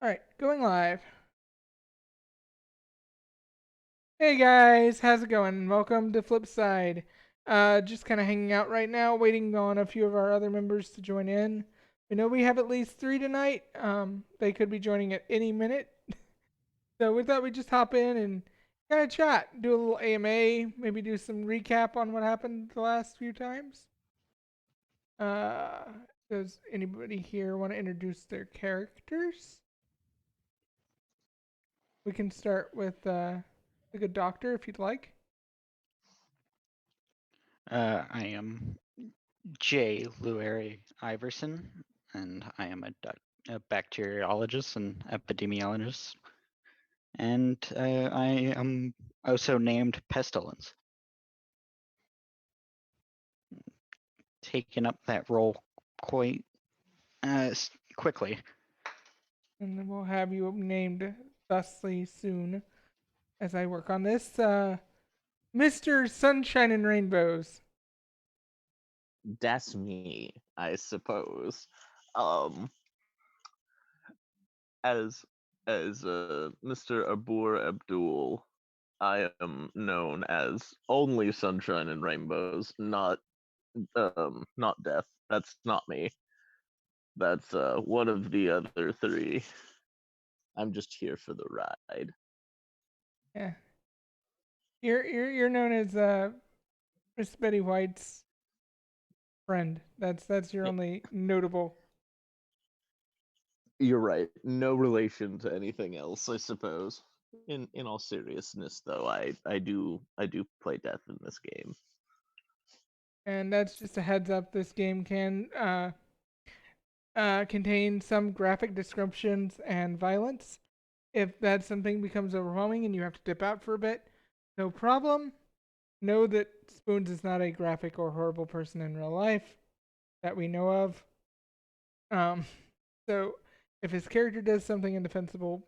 All right, going live. Hey guys, how's it going? Welcome to Flipside. Just kind of hanging out right now, waiting on a few of our other members to join in. We know we have at least three tonight. They could be joining at any minute. So we thought we'd just hop in and kind of chat, do a little AMA, maybe do some recap on what happened the last few times. Uh, does anybody here want to introduce their characters? We can start with the good doctor if you'd like. I am J. Lueri Iverson, and I am a bacteriologist and epidemiologist. And I am also named Pestilence, taking up that role quite quickly. And then we'll have you named thusly soon as I work on this. Mr. Sunshine and Rainbows. That's me, I suppose. Um, as Mr. Abur Abdul, I am known as only Sunshine and Rainbows, not Death. That's not me. That's one of the other three. I'm just here for the ride. Yeah, you're known as Miss Betty White's friend. That's your Y- only notable. You're right. No relation to anything else, I suppose. In all seriousness, though, I do play Death in this game. And that's just a heads up. This game can contain some graphic descriptions and violence. If that something becomes overwhelming and you have to dip out for a bit, no problem. Know that Spoons is not a graphic or horrible person in real life that we know of. Um, so if his character does something indefensible,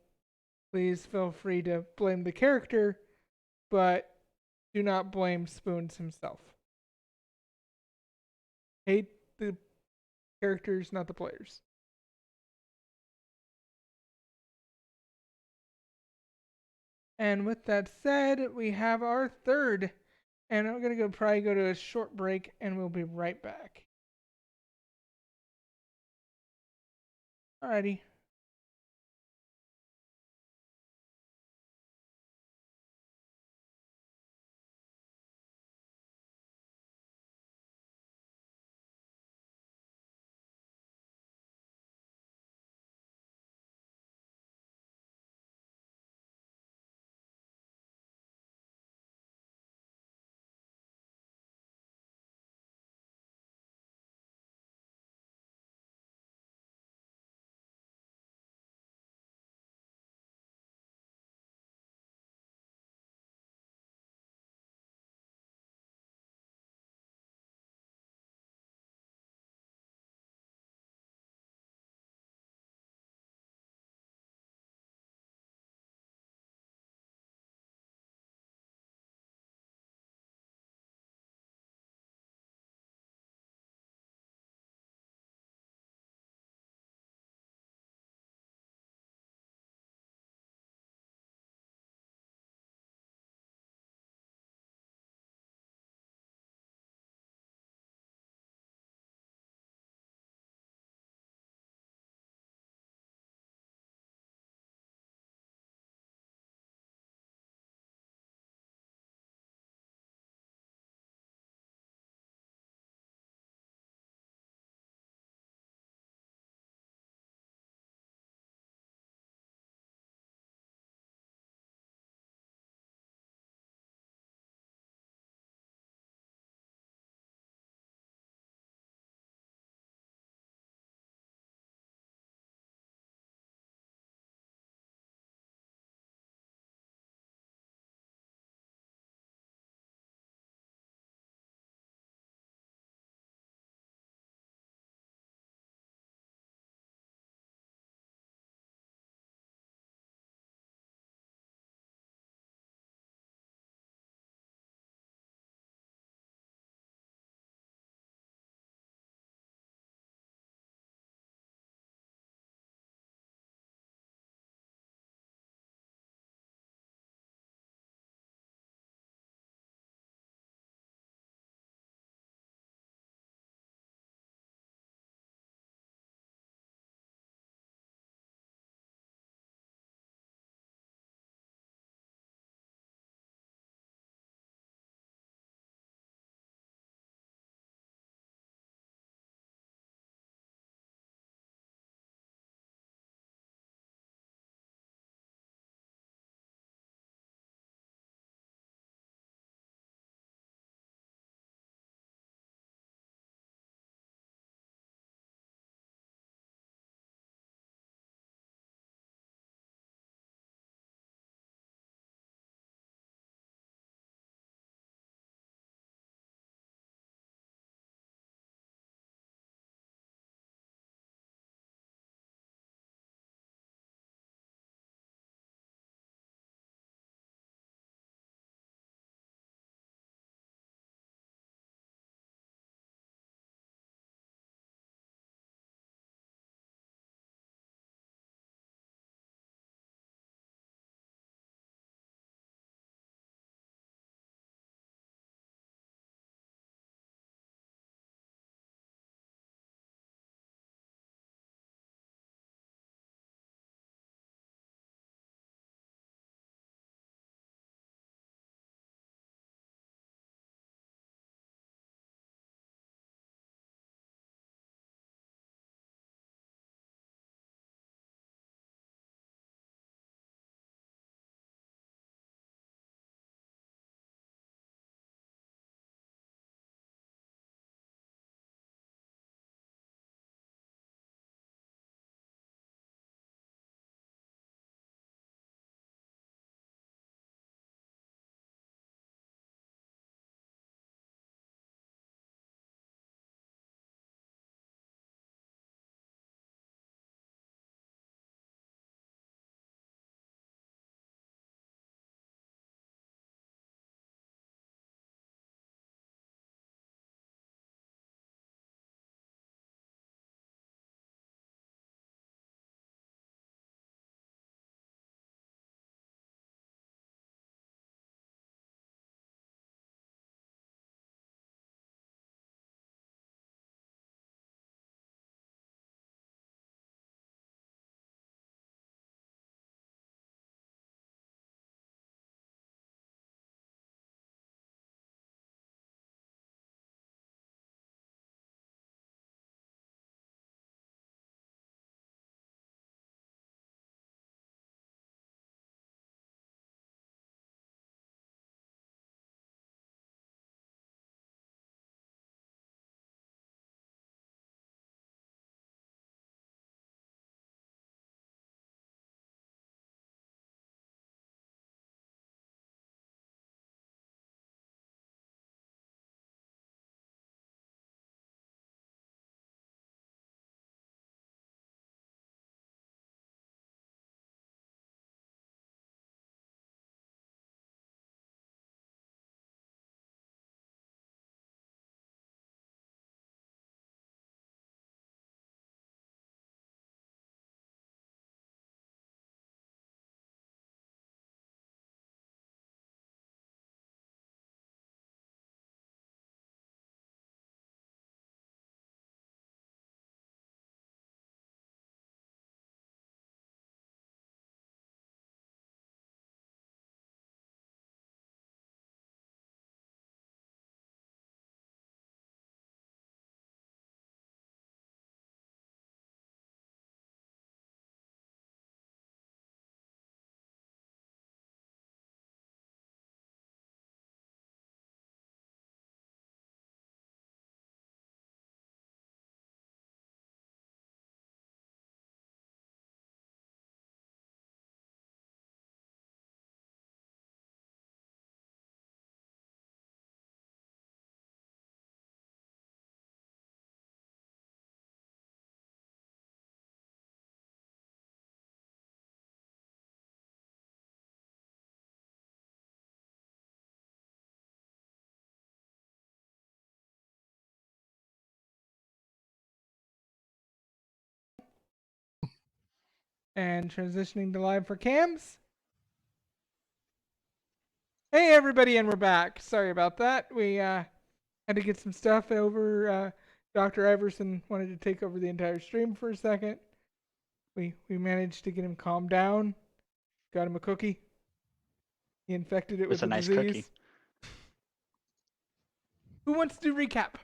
please feel free to blame the character, but do not blame Spoons himself. Hate the characters, not the players. And with that said, we have our third. And I'm gonna probably go to a short break and we'll be right back. Alrighty. And transitioning to live for cams. Hey everybody, and we're back. Sorry about that. We had to get some stuff over. Dr. Iverson wanted to take over the entire stream for a second. We managed to get him calmed down. Got him a cookie. He infected it with It's a the nice cookie. disease. Who wants to recap?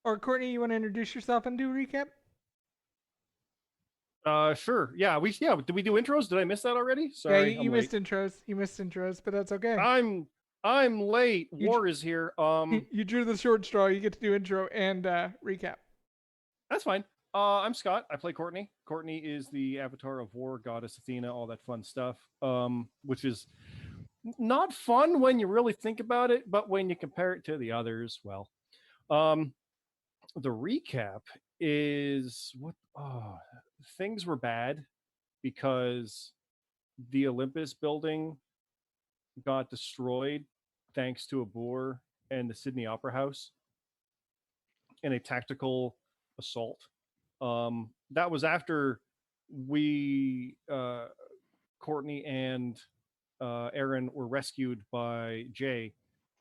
Or Courtney, you want to introduce yourself and do a recap? Sure. Yeah, did we do intros? Did I miss that already? Yeah, Sorry, you I'm late. missed intros. You missed intros, but that's okay. I'm late. You War is here. You drew the short straw. You get to do intro and recap. That's fine. I'm Scott. I play Courtney. Courtney is the avatar of War, Goddess Athena, all that fun stuff. Which is not fun when you really think about it, but when you compare it to the others, well. The recap is what things were bad because the Olympus building got destroyed thanks to a boar and the Sydney Opera House in a tactical assault. That was after we, Courtney and Aaron, were rescued by Jay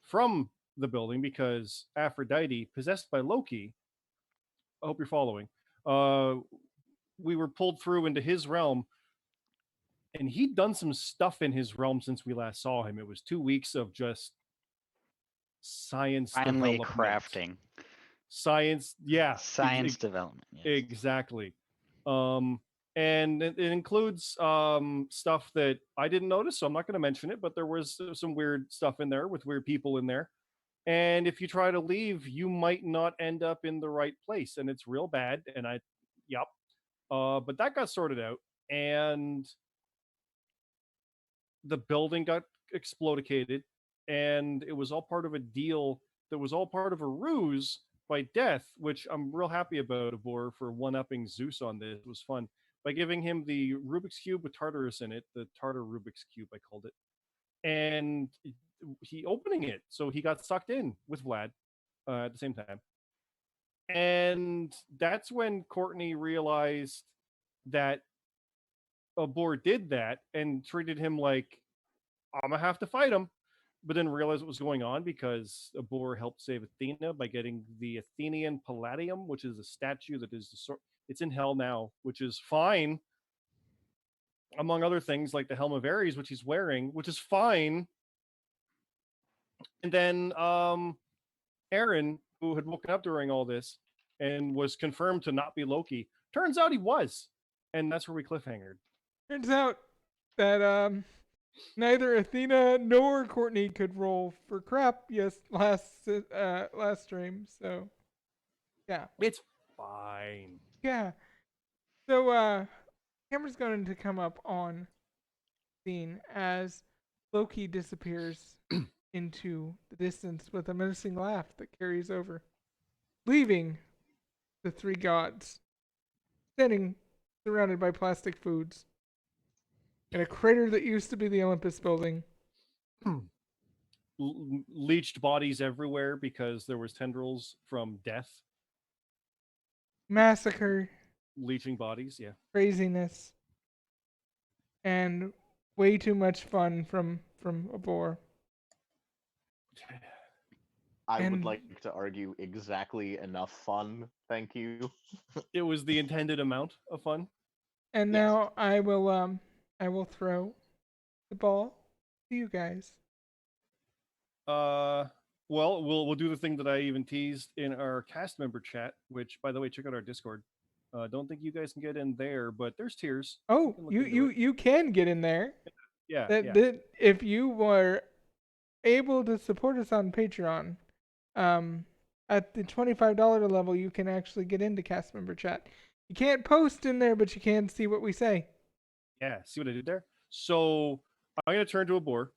from the building because Aphrodite, possessed by Loki, I hope you're following, we were pulled through into his realm. And he'd done some stuff in his realm since we last saw him. It was 2 weeks of just science Finally development. crafting. Science, yeah. Science development. Yes. Exactly. And it includes stuff that I didn't notice, so I'm not going to mention it, but there was some weird stuff in there with weird people in there. And if you try to leave, you might not end up in the right place, and it's real bad. And yep. But that got sorted out, and the building got explodicated, and it was all part of a deal that was all part of a ruse by Death, which I'm real happy about, Abor, for one-upping Zeus on this. It was fun by giving him the Rubik's Cube with Tartarus in it, the Tartar Rubik's Cube, I called it, and he opening it, so he got sucked in with Vlad at the same time. And that's when Courtney realized that Abor did that and treated him like, I'm gonna have to fight him, but then realized what was going on because Abor helped save Athena by getting the Athenian Palladium, which is a statue that is the sort. It's in hell now, which is fine, among other things like the Helm of Ares, which he's wearing, which is fine. And then Aaron, who had woken up during all this and was confirmed to not be Loki, turns out he was, and that's where we cliffhangered. Turns out that neither Athena nor Courtney could roll for crap last stream. So yeah, It's fine. yeah. So camera's going to come up on scene as Loki disappears into the distance with a menacing laugh that carries over, leaving the three gods standing surrounded by plastic foods in a crater that used to be the Olympus building. Leached bodies everywhere because there was tendrils from Death. Massacre, Leaching bodies, yeah. craziness, and way too much fun from Abor. I would like to argue exactly enough fun. Thank you. It was the intended amount of fun. And Yes. now I will throw the ball to you guys. Well, we'll do the thing that I even teased in our cast member chat, which, by the way, check out our Discord. Don't think you guys can get in there, but there's tiers. Oh, You can look into it. you can get in there. Yeah, That, yeah. that if you were able to support us on Patreon, at the $25 level, you can actually get into cast member chat. You can't post in there, but you can see what we say. Yeah, see what I did there? So I'm gonna turn to a boar.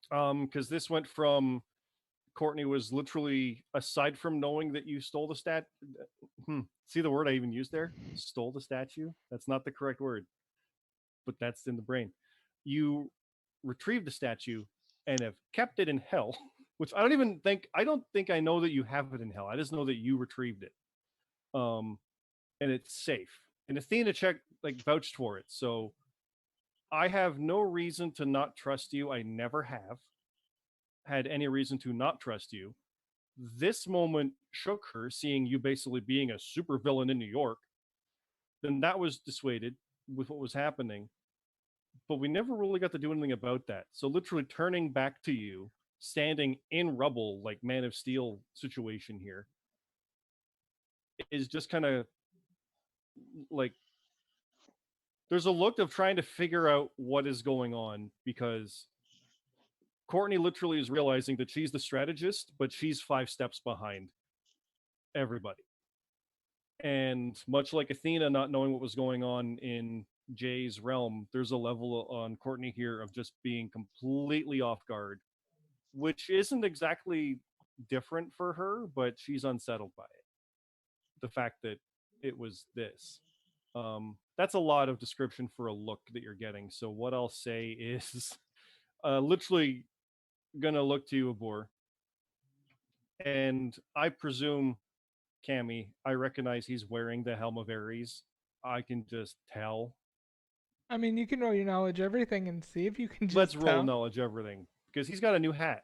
Because this went from Courtney was literally, aside from knowing that you stole the see the word I even used there? Stole the statue? That's not the correct word, but that's in the brain. You retrieved the statue and have kept it in hell, which I don't think I know that you have it in hell. I just know that you retrieved it. and it's safe. And Athena vouched for it. So I have no reason to not trust you. I never have had any reason to not trust you. This moment shook her, seeing you basically being a supervillain in New York. Then that was dissuaded with what was happening. But we never really got to do anything about that. So literally turning back to you, standing in rubble like Man of Steel situation here, is just kind of like there's a look of trying to figure out what is going on, because Courtney literally is realizing that she's the strategist, but she's 5 steps behind everybody. And much like Athena not knowing what was going on in Jay's realm, there's a level on Courtney here of just being completely off guard, which isn't exactly different for her, but she's unsettled by it. The fact that it was this. That's a lot of description for a look that you're getting. So what I'll say is literally gonna look to you, Abor. And I presume, Cammy, I recognize he's wearing the Helm of Ares. I can just tell. I mean, you can roll your knowledge everything and see if you can just Let's roll tell. knowledge everything, because he's got a new hat.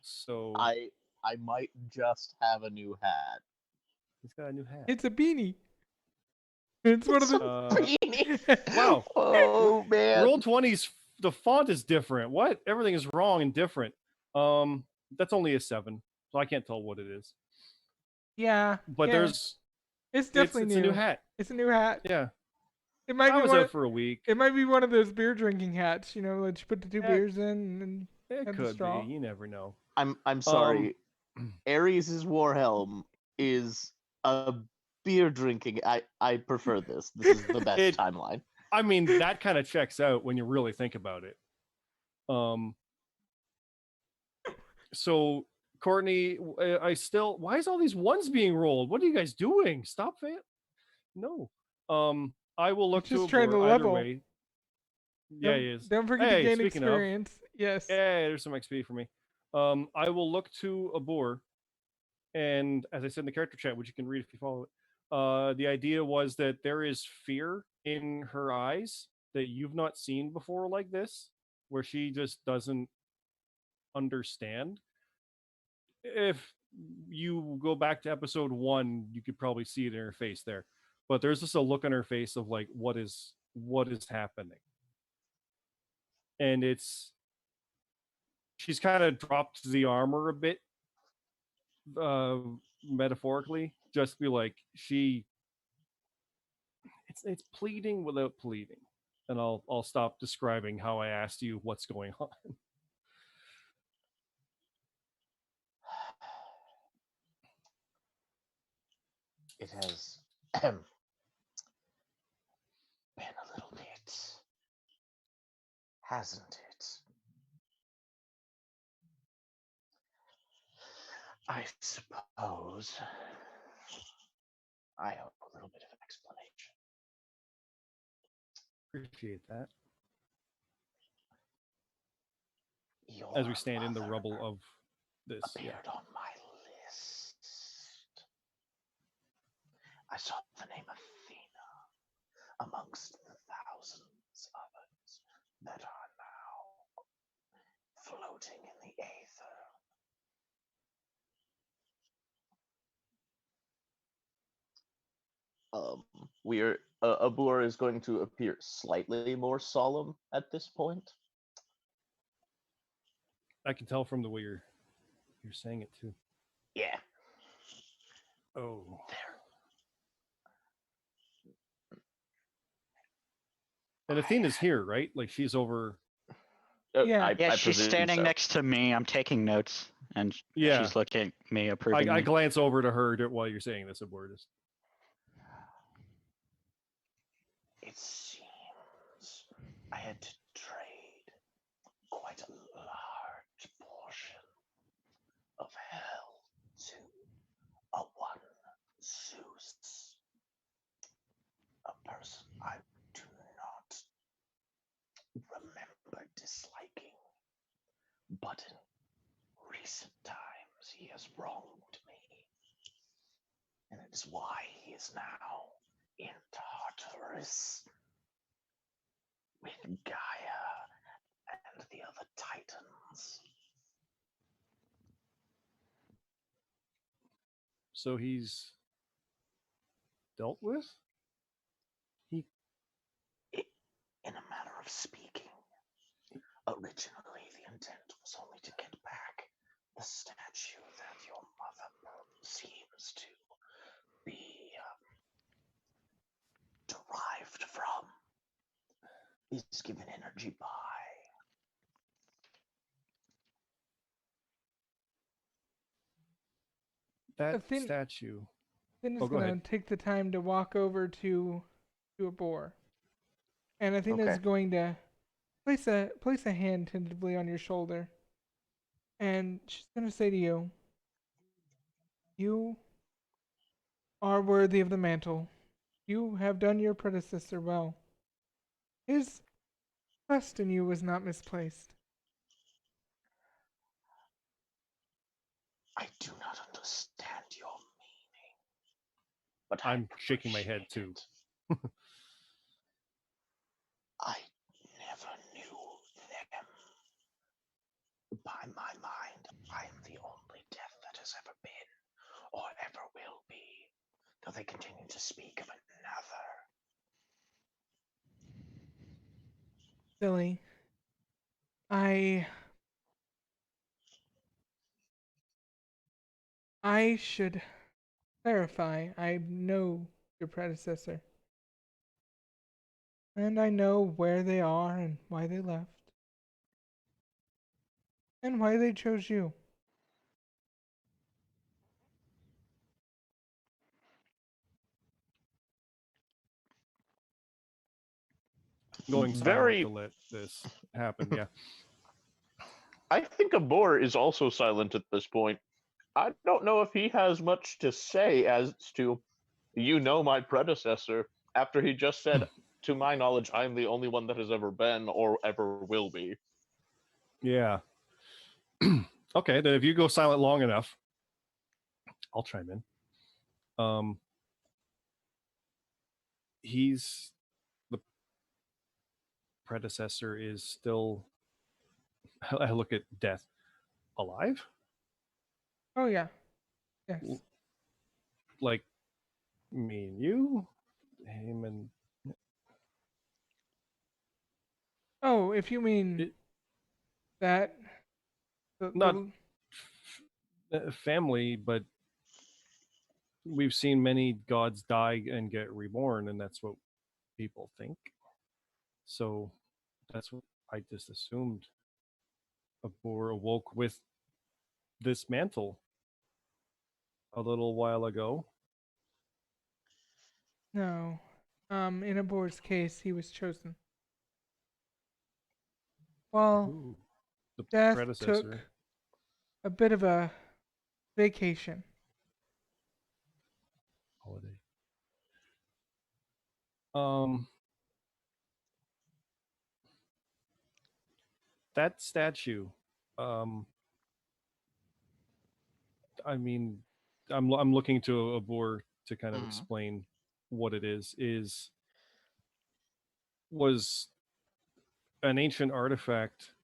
So I might just have a new hat. he's got a new hat. It's a beanie. It's one of the. Beanie. Wow. Oh man. Roll 20s. The font is different. What? Everything is wrong and different. That's only a 7, so I can't tell what it is. Yeah. But yeah. there's It's definitely it's new. a new hat. It's a new hat. Yeah. It might I be was one. out for a week. It might be one of those beer drinking hats. You know, that you put the 2 Yeah. beers in and It have the could straw. be. You never know. I'm sorry. Ares' Warhelm is a beer drinking. I prefer this. This is the best timeline. I mean, that kind of checks out when you really think about it. So Courtney, I still. Why is all these ones being rolled? What are you guys doing? Stop it. No. I will look Just to trying to Abor either level. way. Yeah, Don't, he is. don't forget to Hey, gain speaking of, experience. Yes. yeah, there's some XP for me. I will look to Abor, and as I said in the character chat, which you can read if you follow it, the idea was that there is fear in her eyes that you've not seen before like this, where she just doesn't understand. If you go back to episode 1, you could probably see it in her face there. But there's just a look on her face of like, what is happening? And she's kind of dropped the armor a bit, metaphorically, just to be like it's pleading without pleading. And I'll stop describing how I asked you what's going on. It has been a little bit, hasn't it? I suppose I hope a little bit of an explanation. Appreciate that. Your As we stand in the mother rubble of this, appeared on my list. I saw the name Athena amongst the thousands of others that are now floating in the aether. We're Abur is going to appear slightly more solemn at this point. I can tell from the way you're saying it too. Yeah. Oh. And Athena's here, right? Like she's over. Yeah. Yeah, I she's presume standing so. next to me. I'm taking notes, and Yeah. she's looking at me approvingly. I glance over to her while you're saying this, Abortus. It seems I had to trade quite a large portion of hell to a one Zeus, a person I do not remember disliking, but in recent times he has wronged me, and it is why he is now in Tartarus with Gaia and the other Titans. So he's dealt with? In a manner of speaking, originally the intent was only to get back the statue that your mother seems to be derived from, is given energy by. That Athen- statue. Athena's Oh, go gonna ahead. take the time to walk over to a boar, and Athena's Okay. going to place a hand tentatively on your shoulder, and she's gonna say to you, "You are worthy of the mantle. You have done your predecessor well. His trust in you was not misplaced." I do not understand your meaning, but I I'm shaking my head appreciate too. it. I never knew them. By my mind, I am the only death that has ever been, or ever will be, though they continue to speak of another. Silly. I should clarify. I know your predecessor, and I know where they are and why they left, and why they chose you. Going silent to let this happen. Yeah. I think Abor is also silent at this point. I don't know if he has much to say as to, my predecessor, after he just said, to my knowledge, I'm the only one that has ever been or ever will be. Yeah. Okay, then if you go silent long enough, I'll chime in. He's the predecessor is still. I look at death alive, Oh yeah, yes. like me and you, him and Oh, if you mean It- that, not family, but we've seen many gods die and get reborn, and that's what people think. So that's what I just assumed. Abor awoke with this mantle a little while ago. no. In Abor's case, he was chosen. Well, Ooh, the Death took predecessor. a bit of a vacation. Holiday. That statue. Um, I mean, I'm looking to Abor to kind of Mhm. explain what it is was an ancient artifact,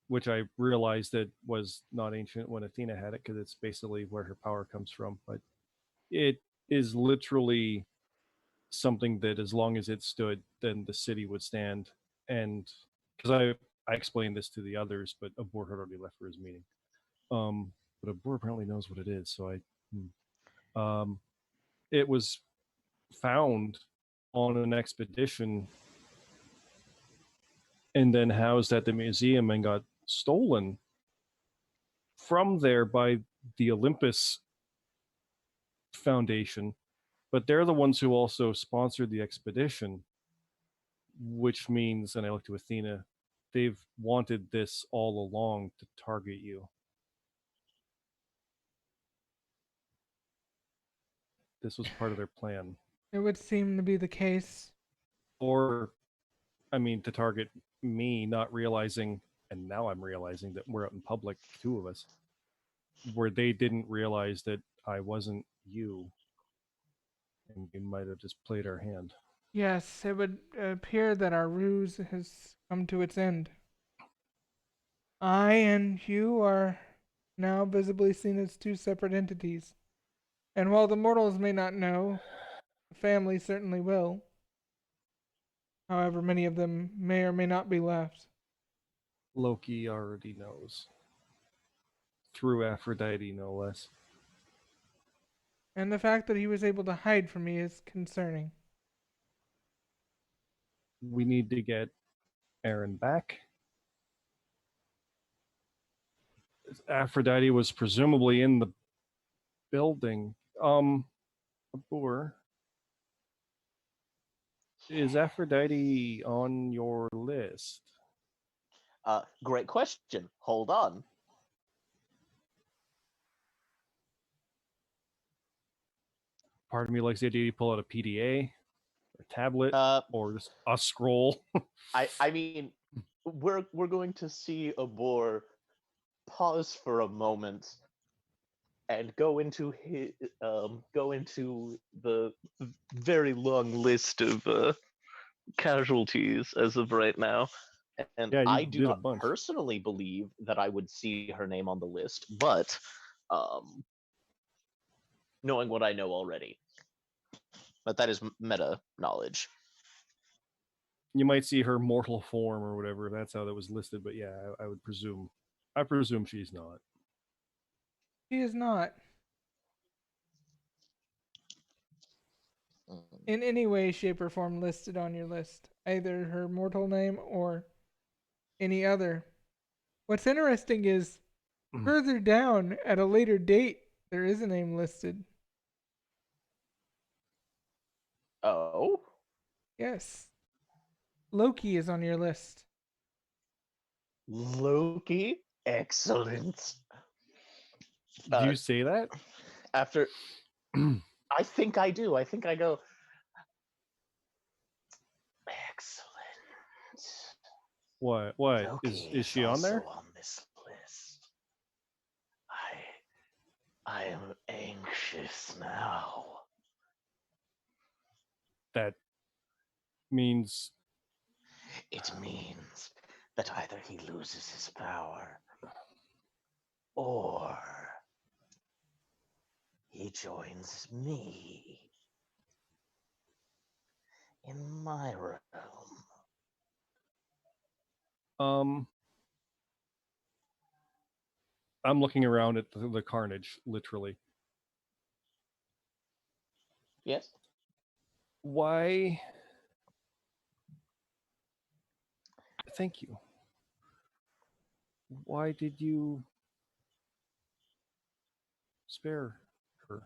which I realized that was not ancient when Athena had it because it's basically where her power comes from. But it is literally something that, as long as it stood, then the city would stand. And because I explained this to the others, but Abor had already left for his meeting. But Abor apparently knows what it is, so it was found on an expedition and then housed at the museum and got stolen from there by the Olympus Foundation. But they're the ones who also sponsored the expedition, which means, and I look to Athena, they've wanted this all along to target you. This was part of their plan. It would seem to be the case. Or, I mean, to target me, not realizing, and now I'm realizing that we're out in public, two of us, where they didn't realize that I wasn't you. And we might have just played our hand. Yes, it would appear that our ruse has come to its end. I and you are now visibly seen as two separate entities. And while the mortals may not know, the family certainly will. However, many of them may or may not be left. Loki already knows. Through Aphrodite, no less. And the fact that he was able to hide from me is concerning. We need to get Aaron back. Aphrodite was presumably in the building. Boor, is Aphrodite on your list? Great question. Hold on. Part of me likes the idea you pull out a PDA, a tablet, Uh, or just a scroll. I mean, we're going to see a boar pause for a moment and go into the very long list of casualties as of right now. And Yeah, you I do did a not bunch. personally believe that I would see her name on the list, but knowing what I know already, but that is meta knowledge. You might see her mortal form or whatever. That's how that was listed. But yeah, I would presume. I presume she's not. He is not, Mm. in any way, shape, or form, listed on your list. Either her mortal name or any other. What's interesting is further down at a later date, there is a name listed. Oh, Yes. Loki is on your list. Loki, excellent. Do you say that? After, I think I do. I think I go, excellent. What? Loki Is she on also there? on this list. I am anxious now. That means It means that either he loses his power or he joins me in my realm. I'm looking around at the carnage, literally. Yes? Why? Thank you. Why did you spare her?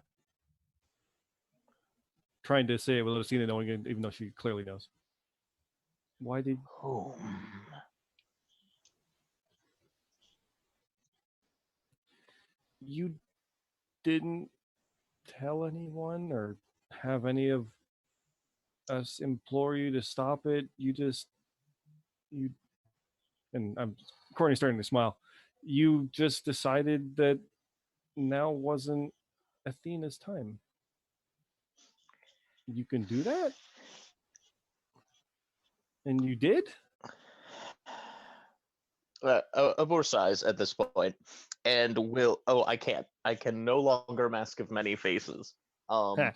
Trying to say it without Athena knowing it, even though she clearly knows. Why did Whom? you didn't tell anyone or have any of us implore you to stop it? You and I'm Courtney's starting to smile. You just decided that now wasn't Athena's time. You can do that? And you did? Of our size at this point, and will. Oh, I can't. I can no longer mask of many faces. I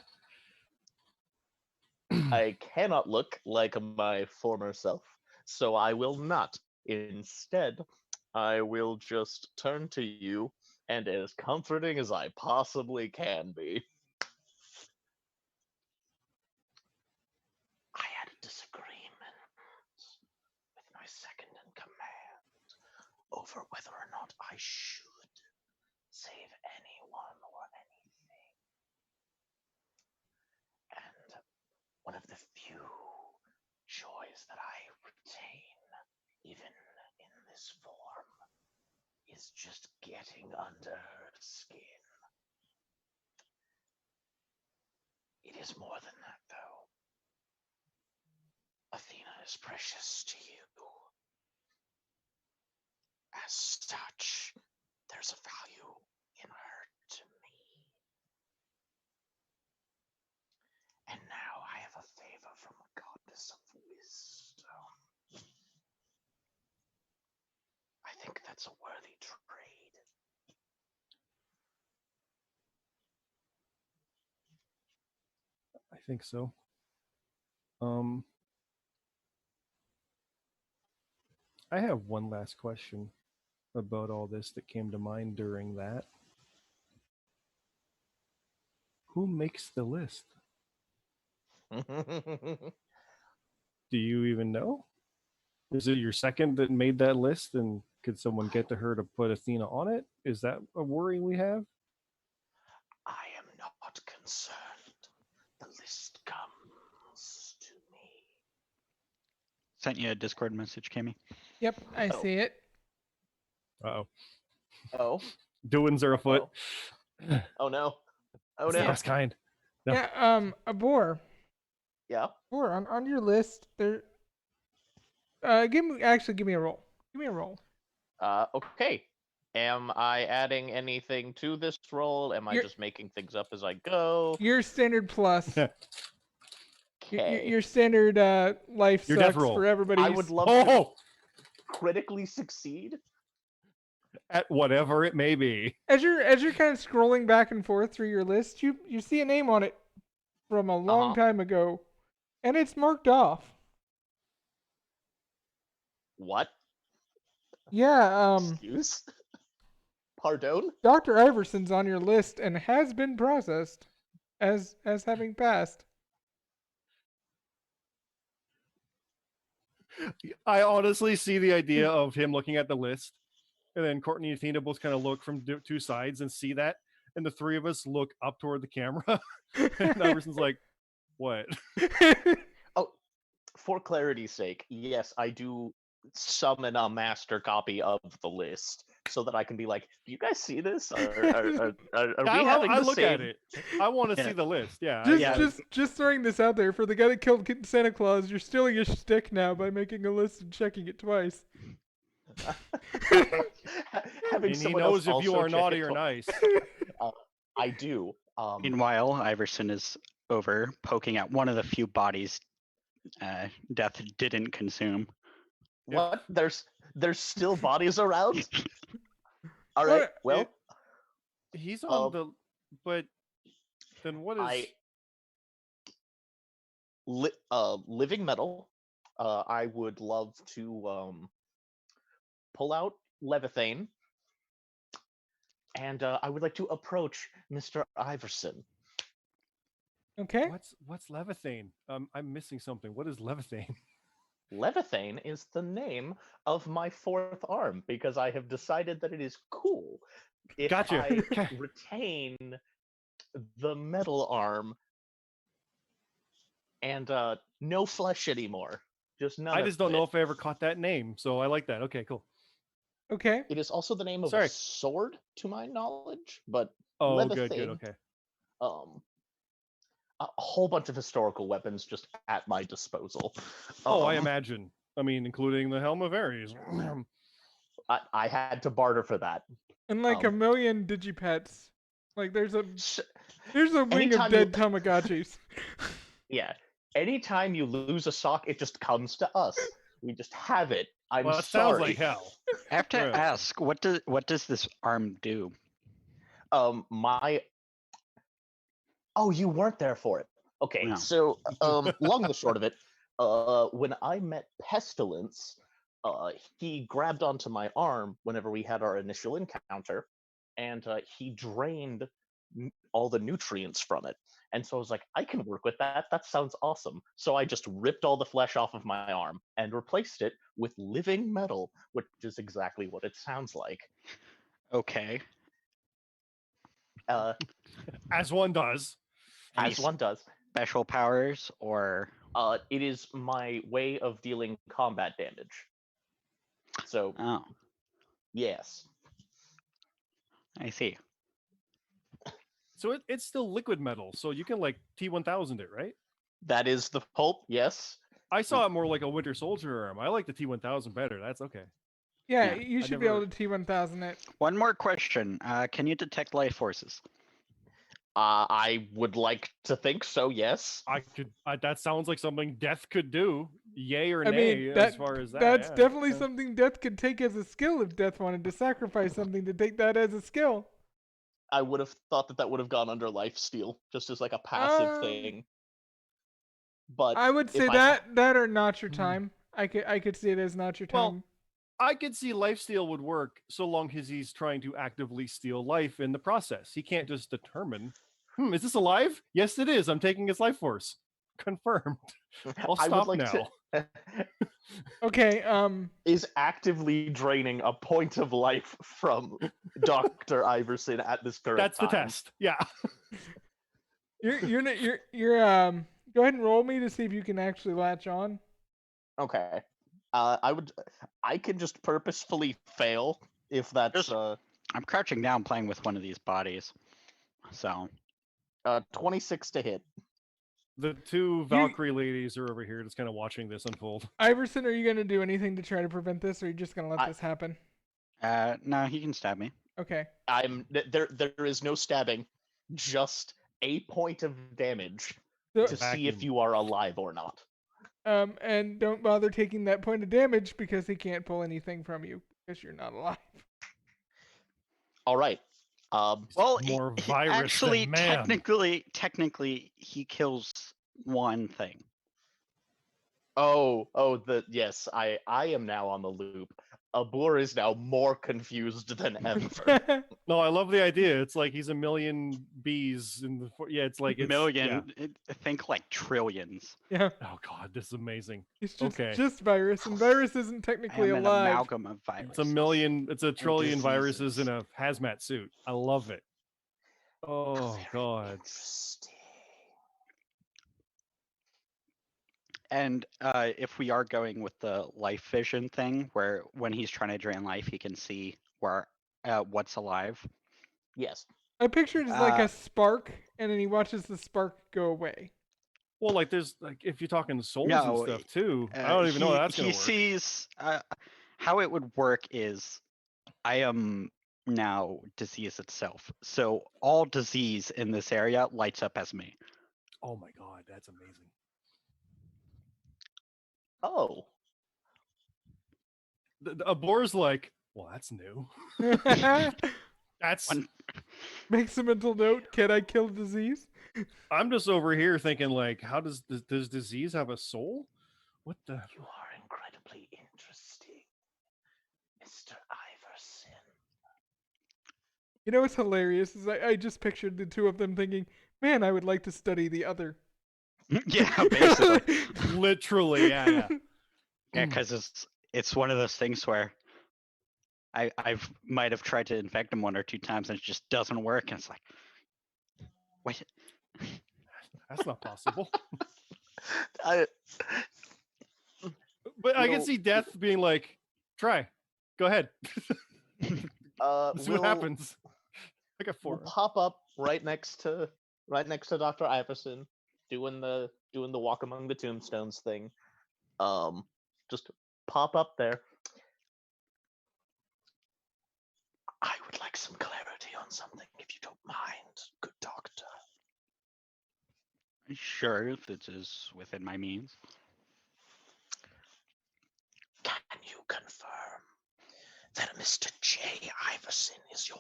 cannot look like my former self, so I will not. Instead, I will just turn to you and as comforting as I possibly can be. I had a disagreement with my second in command over whether or not I should save anyone or anything. And one of the few joys that I retain, even in this form, is just getting under her skin. It is more than that, though. Athena is precious to you. As such, there's a value in her to me. That's a worthy trade. I think so. I have one last question about all this that came to mind during that. Who makes the list? Do you even know? Is it your second that made that list, and could someone get to her to put Athena on it? Is that a worry we have? I am not concerned. The list comes to me. Sent you a Discord message, Kimmy. Yep, I Oh. see it. Uh-oh. Oh, Doings are afoot. oh no. Oh It's the no. best kind. No. Yeah, Abor. Yeah. Abor, on your list, there. Give me a roll. Give me a roll. Okay. Am I adding anything to this roll? Am I You're- just making things up as I go? Your standard plus. Okay. Your standard life Your death sucks roll. for everybody. I would love to Oh, critically succeed. at whatever it may be. As you're kind of scrolling back and forth through your list, you see a name on it from a long time ago, and it's marked off. What? Yeah, Excuse? Pardon? Dr. Iverson's on your list and has been processed as having passed. I honestly see the idea of him looking at the list, and then Courtney and Athena both kind of look from two sides and see that, and the three of us look up toward the camera, and Iverson's like, "What?" Oh, for clarity's sake, yes, I do summon a master copy of the list so that I can be like, "Do you guys see this? Are we having I the look same?" at it. I want to Yeah. see the list. Yeah. Just throwing this out there for the guy that killed Santa Claus. You're stealing his shtick now by making a list and checking it twice. Having And he someone else knows if you also are check naughty it or nice. I do. Meanwhile, Iverson is over poking at one of the few bodies death didn't consume. What? There's still bodies around? All right. Well, He's on Um, the. But then what is? living metal. I would love to pull out Levithane, and I would like to approach Mr. Iverson. Okay. What's Levithane? I'm missing something. What is Levithane? Levithane is the name of my fourth arm because I have decided that it is cool if Gotcha. I Okay. retain the metal arm and no flesh anymore. Just none I of just don't it. know if I ever caught that name, so I like that. Okay, cool. Okay. It is also the name of Sorry. a sword, to my knowledge, but Oh, Levithane, good. Okay. A whole bunch of historical weapons just at my disposal. Oh, I imagine. I mean, including the Helm of Ares. I had to barter for that. And like a Um, million digipets. Like there's a wing anytime of dead Tamagotchis. Yeah. Anytime you lose a sock, it just comes to us. We just have it. I'm Well, it sorry. sounds like hell. I have to Yeah. ask, what does this arm do? My Oh, you weren't there for it. Okay, No. so long and the short of it, when I met Pestilence, he grabbed onto my arm whenever we had our initial encounter, and he drained all the nutrients from it. And so I was like, I can work with that. That sounds awesome. So I just ripped all the flesh off of my arm and replaced it with living metal, which is exactly what it sounds like. Okay. As one does. Any As one does. special powers or It is my way of dealing combat damage. So, oh, yes. I see. So it's still liquid metal, so you can like T1000 it, right? That is the hope, yes. I saw it more like a Winter Soldier arm. I like the T1000 better. That's okay. Yeah, Yeah, you should be able to T1000 it. One more question. Can you detect life forces? I would like to think so, yes. I could. That sounds like something Death could do. yay or I nay mean, as far as that. that's yeah. definitely Yeah. something Death could take as a skill if Death wanted to sacrifice something to take that as a skill. I would have thought that would have gone under lifesteal, just as like a passive Um, thing. But I would say if I that or not your time. I could see it as not your Well, time. I could see lifesteal would work so long as he's trying to actively steal life in the process. He can't just determine, is this alive? Yes, it is. I'm taking its life force. Confirmed. I'll I would stop like now. to Okay. is actively draining a point of life from Dr. Iverson at this current That's the time. test. Yeah. You're Go ahead and roll me to see if you can actually latch on. Okay. I can just purposefully fail if that's I'm crouching down playing with one of these bodies. So 26 to hit. The two Valkyrie ladies are over here just kind of watching this unfold. Iverson, are you going to do anything to try to prevent this, or are you just going to let this happen? no, he can stab me. Okay. There is no stabbing, just a point of damage So, to see if you are alive or not. and don't bother taking that point of damage because he can't pull anything from you because you're not alive. All right. Well, more virus actually, than man. technically, he kills one thing. Yes, I am now on the loop. Abur is now more confused than ever. No, I love the idea. It's like he's a million bees in the it's like it's million. Think like trillions. Yeah. Oh god, this is amazing. It's just Okay. just virus, and virus isn't technically I'm an alive. amalgam of viruses. It's a trillion viruses in diseases. a hazmat suit. I love it. Oh god. Interesting. And if we are going with the life vision thing, where when he's trying to drain life, he can see what's alive. Yes. I picture it as like a spark, and then he watches the spark go away. Well, like there's like if you're talking souls and No, stuff too. I don't even know how that's gonna He work. sees how it would work is I am now disease itself. So all disease in this area lights up as me. Oh my god, that's amazing. Oh. Abor's like, well, that's new. That's Makes a mental note. Can I kill disease? I'm just over here thinking like, how does disease have a soul? What the? You are incredibly interesting, Mr. Iverson. You know what's hilarious is I just pictured the two of them thinking, "Man, I would like to study the other." Yeah, basically. Literally, yeah. Yeah, because it's one of those things where I've might have tried to infect him 1 or 2 times and it just doesn't work, and it's like, wait, That's not possible. I can see Death being like, try, go ahead. See what happens. I got 4. We'll pop up right next to Dr. Iverson, doing the walk among the tombstones thing. Just pop up there. I would like some clarity on something, if you don't mind, good doctor. sure, if it is within my means. Can you confirm that Mr. J. Iverson is your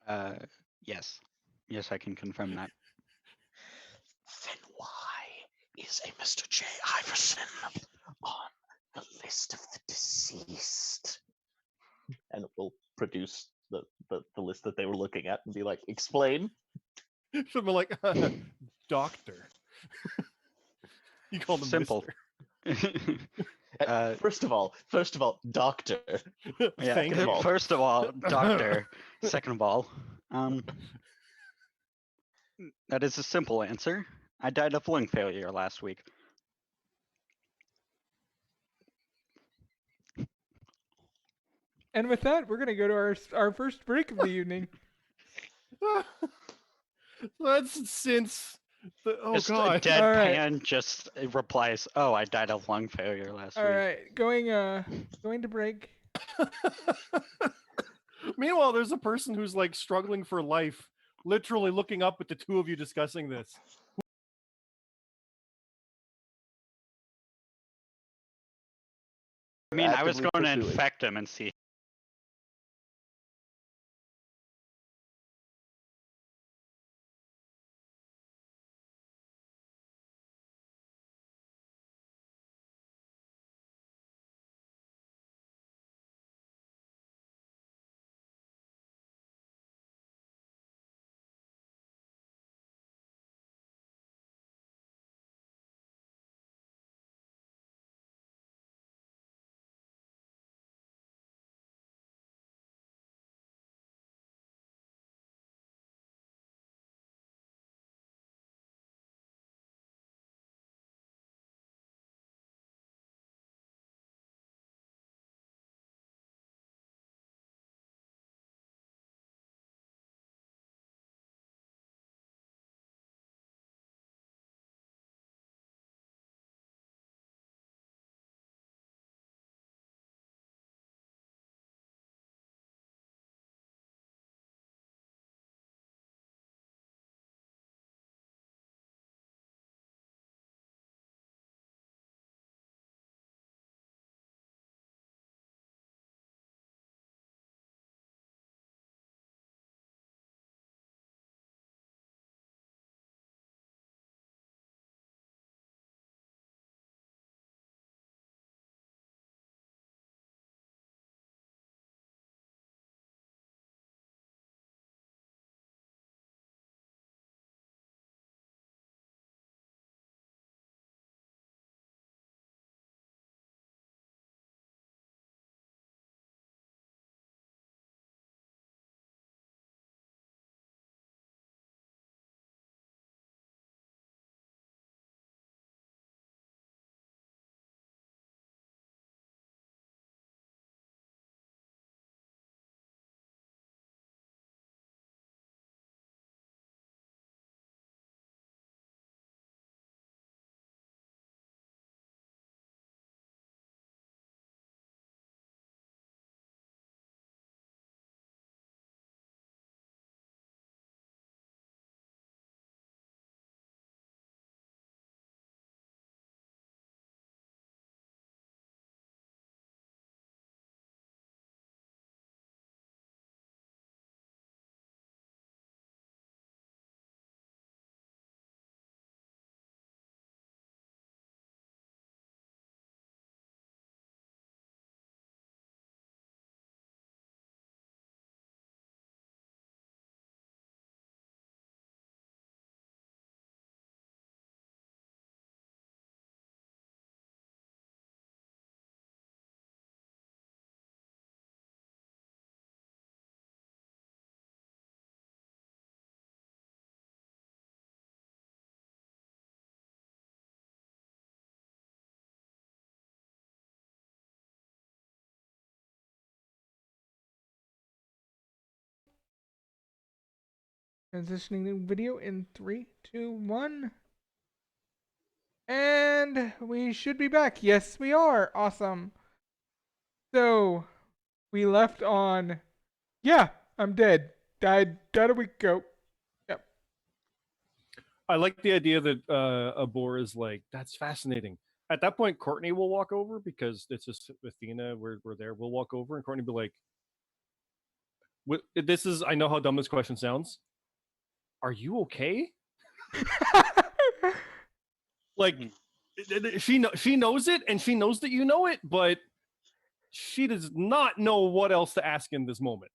name? Yes, I can confirm that. Then why is a Mr. J. Iverson on the list of the deceased? And it will produce the list that they were looking at and be like, explain. Should be like, doctor. You call them Simple. First of all, doctor. Yeah. Thank you. First of all, doctor. Second of all, that is a simple answer. I died of lung failure last week. And with that, we're gonna go to our first break of the evening. That's since the Just god. deadpan just replies, "Oh, I died of lung failure last All week." right, going to break. Meanwhile, there's a person who's like struggling for life, literally looking up at the two of you discussing this. I mean, I was actively going to pursuing. infect him and see. Transitioning the video in 3, 2, 1. And we should be back. Yes, we are. Awesome. So, we left on. Yeah, I'm dead. Died a week ago. Yep. I like the idea that Abor is like, that's fascinating. At that point, Courtney will walk over because it's just Athena. We're there. We'll walk over, and Courtney will be like, "This is. I know how dumb this question sounds. Are you okay?" Like, she knows it, and she knows that you know it, but she does not know what else to ask in this moment.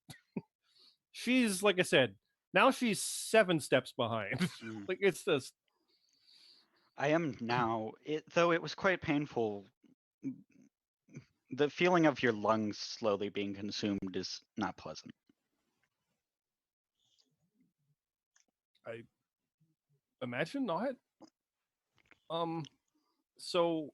She's, like I said, now she's 7 steps behind. Like, it's just. I am now. Though it was quite painful. The feeling of your lungs slowly being consumed is not pleasant. I imagine not. So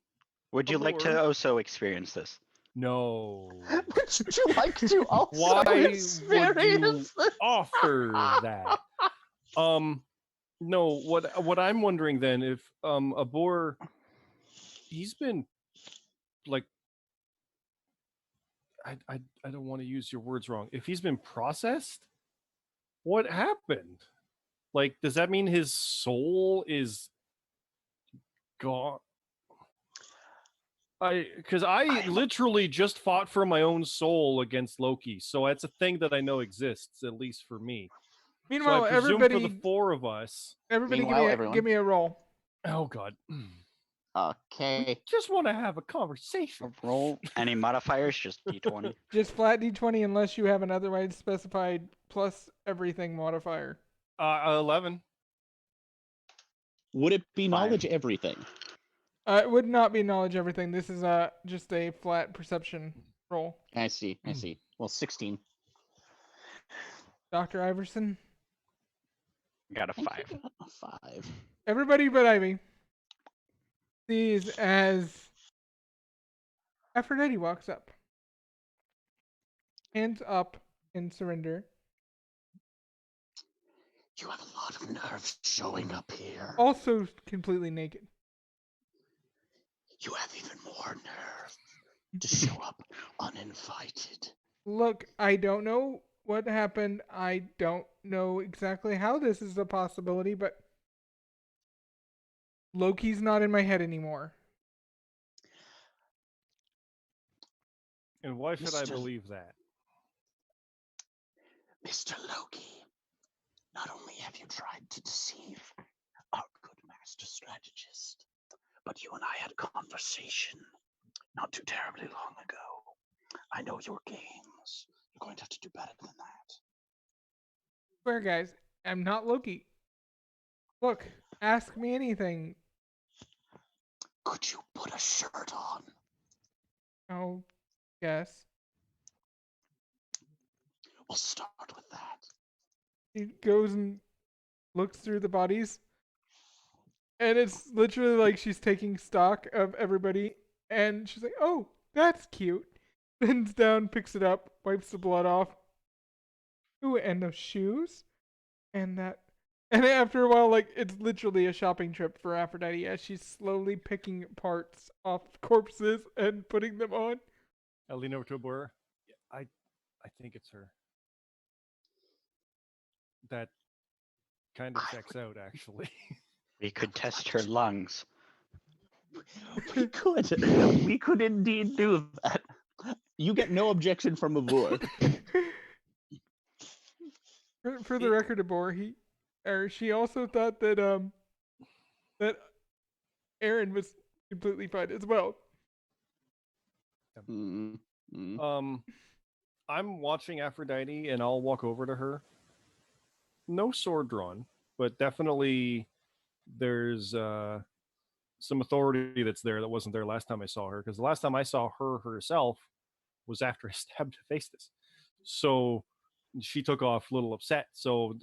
Would you like to Abor- also experience this? No. Would you like to also Why would you experience this? offer that? No, what I'm wondering then, if Abor, he's been like, I don't want to use your words wrong. If he's been processed, what happened? Like, does that mean his soul is gone? Because I literally just fought for my own soul against Loki, so it's a thing that I know exists, at least for me. So Meanwhile, I presume for the everybody, 4 of us. Meanwhile, give everyone. me a roll. Oh God, Okay. just want to have a conversation. Roll any modifiers, just d20. Just flat d20 unless you have an otherwise specified plus everything modifier. 11. Would it be Fine. knowledge everything? It would not be knowledge everything. This is just a flat perception roll. I see. I see. Well, 16. Dr. Iverson. Got a I 5. think a 5. Everybody but Ivy sees as Aphrodite walks up. Hands up in surrender. You have a lot of nerve showing up here. Also completely naked. You have even more nerve to show up uninvited. Look, I don't know what happened. I don't know exactly how this is a possibility, but Loki's not in my head anymore. And why should I Mr. believe that? Mr. Loki, not only have you tried to deceive our good master strategist, but you and I had a conversation not too terribly long ago. I know your games. You're going to have to do better than that. Swear, guys, I'm not Loki. Look, ask me anything. Could you put a shirt on? Oh, yes. We'll start with that. He goes and looks through the bodies. And it's literally like she's taking stock of everybody. And she's like, oh, that's cute. Bends down, picks it up, wipes the blood off. Ooh, and those shoes. And that. And after a while, like, it's literally a shopping trip for Aphrodite as she's slowly picking parts off corpses and putting them on. I lean over to Abora. I think it's her. That kind of checks out, actually. We could test her lungs. We could. We could indeed do that. You get no objection from Avor. For the record, Abor, she also thought that that Aaron was completely fine as well. Mm-hmm. I'm watching Aphrodite, and I'll walk over to her. No sword drawn, but definitely there's some authority that's there that wasn't there last time I saw her. Because the last time I saw her herself was after I stabbed Hephaestus. So she took off a little upset. So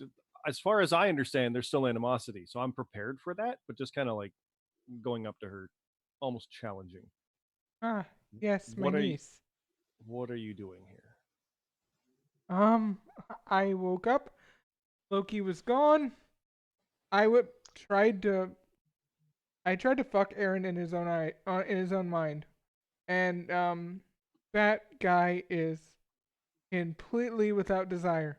as far as I understand, there's still animosity. So I'm prepared for that, but just kind of like going up to her, almost challenging. Ah, yes, my niece. What are you doing here? I woke up. Loki was gone. I tried to fuck Aaron in his own mind, and that guy is completely without desire.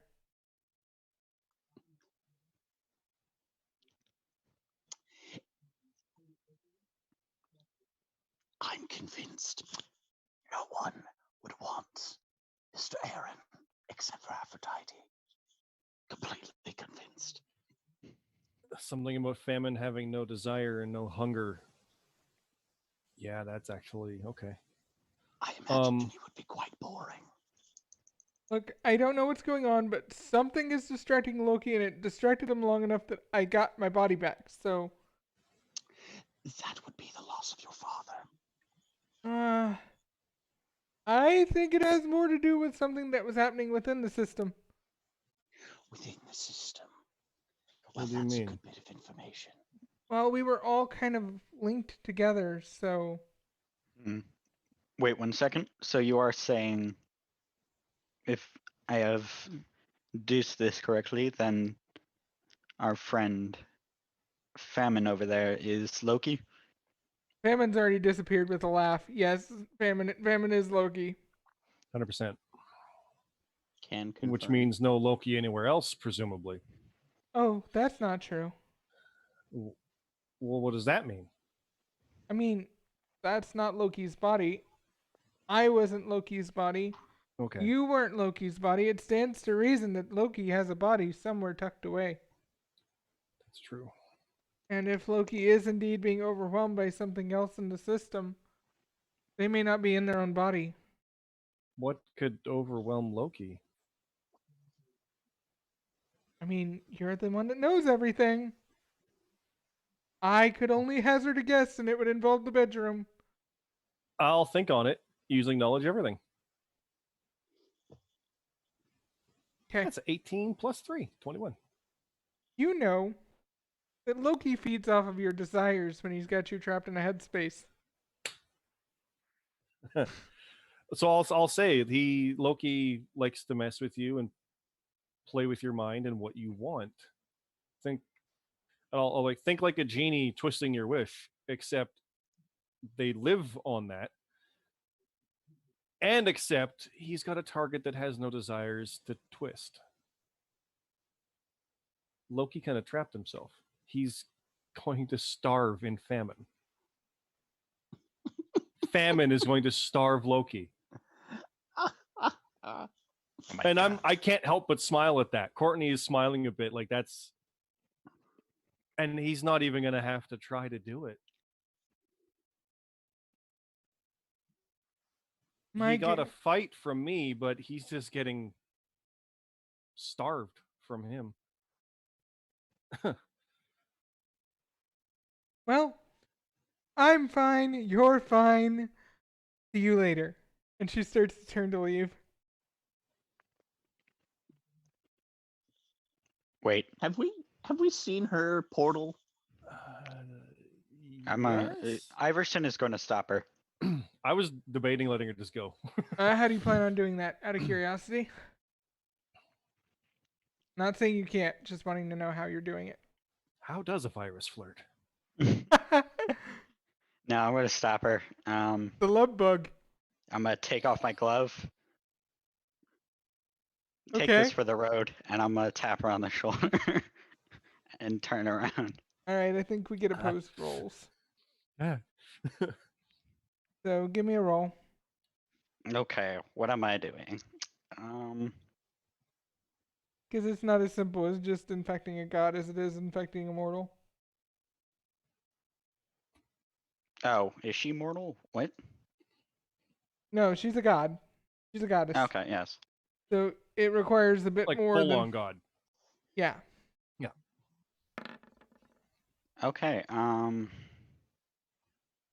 I'm convinced no one would want Mr. Aaron except for Aphrodite. Completely convinced. Something about famine having no desire and no hunger. Yeah, that's actually okay. I imagine he would be quite boring. Look, I don't know what's going on, but something is distracting Loki, and it distracted him long enough that I got my body back. So that would be the loss of your father. I think it has more to do with something that was happening within the system. Within the system? Well, what do you that's mean? a good bit of information. Well, we were all kind of linked together, so... Wait 1 second. So you are saying, if I have deduced this correctly, then our friend Famine over there is Loki? Famine's already disappeared with a laugh. Yes, Famine is Loki. 100%. Can confirm. Which means no Loki anywhere else, presumably. Oh, that's not true. Well, what does that mean? I mean, That's not Loki's body. I wasn't Loki's body. Okay. You weren't Loki's body. It stands to reason that Loki has a body somewhere tucked away. That's true. And if Loki is indeed being overwhelmed by something else in the system, they may not be in their own body. What could overwhelm Loki? I mean, you're the one that knows everything. I could only hazard a guess, and it would involve the bedroom. I'll think on it using knowledge everything. Okay. That's 18 plus 3, 21. You know that Loki feeds off of your desires when he's got you trapped in a headspace. So I'll say Loki likes to mess with you and play with your mind and what you want. I'll like think like a genie twisting your wish, except they live on that. And except he's got a target that has no desires to twist. Loki kind of trapped himself. He's going to starve in famine. Famine is going to starve Loki. Oh my And God. I can't help but smile at that. Courtney is smiling a bit like that's, and he's not even going to have to try to do it. He got a fight from me, but he's just getting starved from him. Well, I'm fine. You're fine. See you later. And she starts to turn to leave. Wait, Have we seen her portal? Yes? Iverson is going to stop her. I was debating letting her just go. How do you plan on doing that? Out of curiosity? Not saying you can't, just wanting to know how you're doing it. How does a virus flirt? No, I'm going to stop her. The love bug. I'm going to take off my glove. Take Okay. this for the road, and I'm going to tap her on the shoulder and turn around. All right, I think we get opposed rolls. Yeah. So give me a roll. Okay, what am I doing? Because it's not as simple as just infecting a god as it is infecting a mortal. Oh, is she mortal? What? No, she's a god. She's a goddess. Okay, yes. So it requires a bit Like more full than on God. yeah. Okay,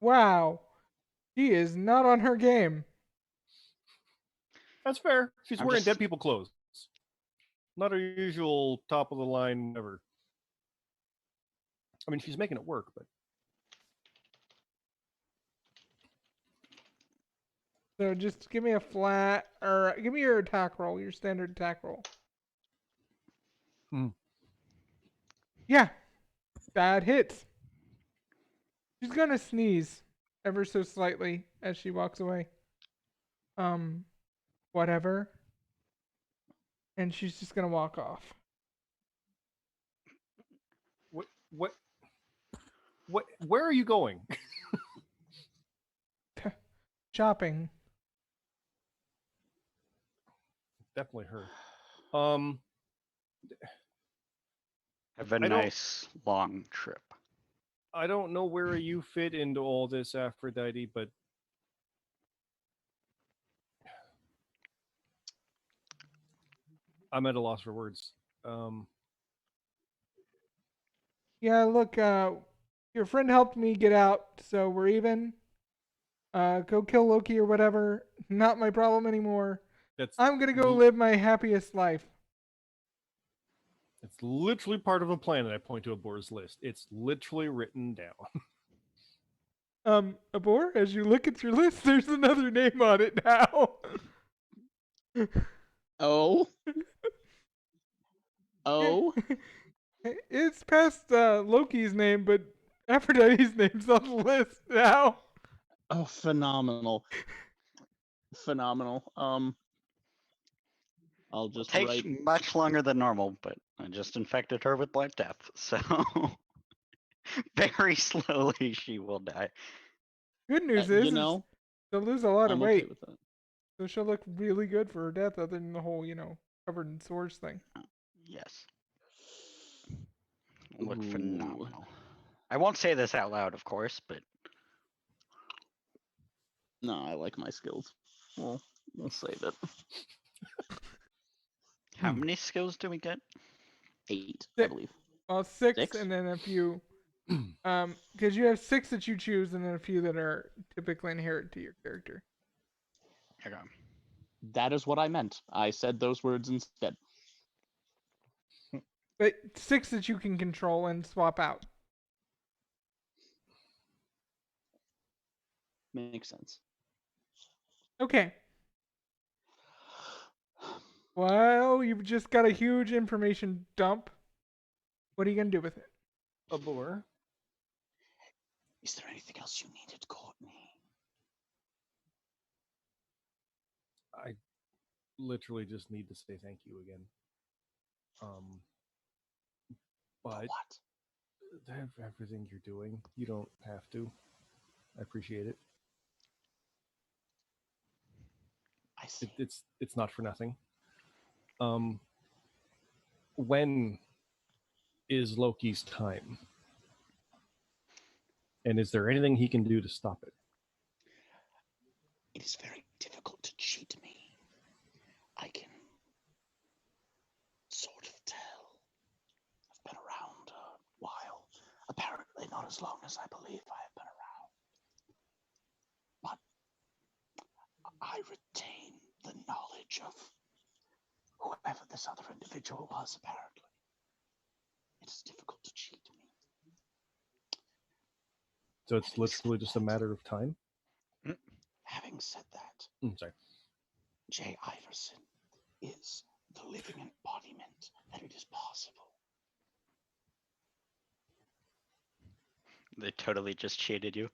Wow. She is not on her game. That's fair. She's I'm wearing just- dead people clothes. Not her usual top of the line, whatever. I mean, she's making it work, but So just give me a flat, or give me your attack roll, your standard attack roll. Hmm. Yeah, bad hits. She's gonna sneeze ever so slightly as she walks away. Whatever. And she's just gonna walk off. what? Where are you going? Shopping. Definitely her. have a I don't- nice long trip. I don't know where you fit into all this, Aphrodite, but I'm at a loss for words. Yeah, look, your friend helped me get out, so we're even. Go kill Loki or whatever. Not my problem anymore. That's I'm gonna go l- live my happiest life. It's literally part of a plan, and I point to Abor's list. It's literally written down. Abor, as you look at your list, there's another name on it now. Oh. Oh. It's past Loki's name, but Aphrodite's name's on the list now. Oh, phenomenal. Phenomenal. I'll just Takes write. much longer than normal, but I just infected her with Black Death, so very slowly she will die. Good news You is know, she'll lose a lot of I'm okay weight, with that. so she'll look really good for her death. Other than the whole, covered in sores thing. Yes. Look Ooh. phenomenal. I won't say this out loud, of course, but No, I like my skills. We'll save it. how many skills do we get? 8, I Six. believe. Well, 6, 6? and then a few. Because you have 6 that you choose, and then a few that are typically inherent to your character. Okay. That is what I meant. I said those words instead. But 6 that you can control and swap out. Makes sense. Okay. Well, you've just got a huge information dump. What are you gonna do with it? A boar. Is there anything else you needed, Courtney? I literally just need to say thank you again. For But what? everything you're doing, you don't have to. I appreciate it. I see. It's not for nothing. When is Loki's time? And is there anything he can do to stop it? It is very difficult to cheat me. I can sort of tell. I've been around a while. Apparently not as long as I believe I have been around. But I retain the knowledge of whoever this other individual was, apparently. It is difficult to cheat me. So it's literally just a matter of time? Having said that, Sorry. Jay Iverson is the living embodiment that it is possible. They totally just cheated you.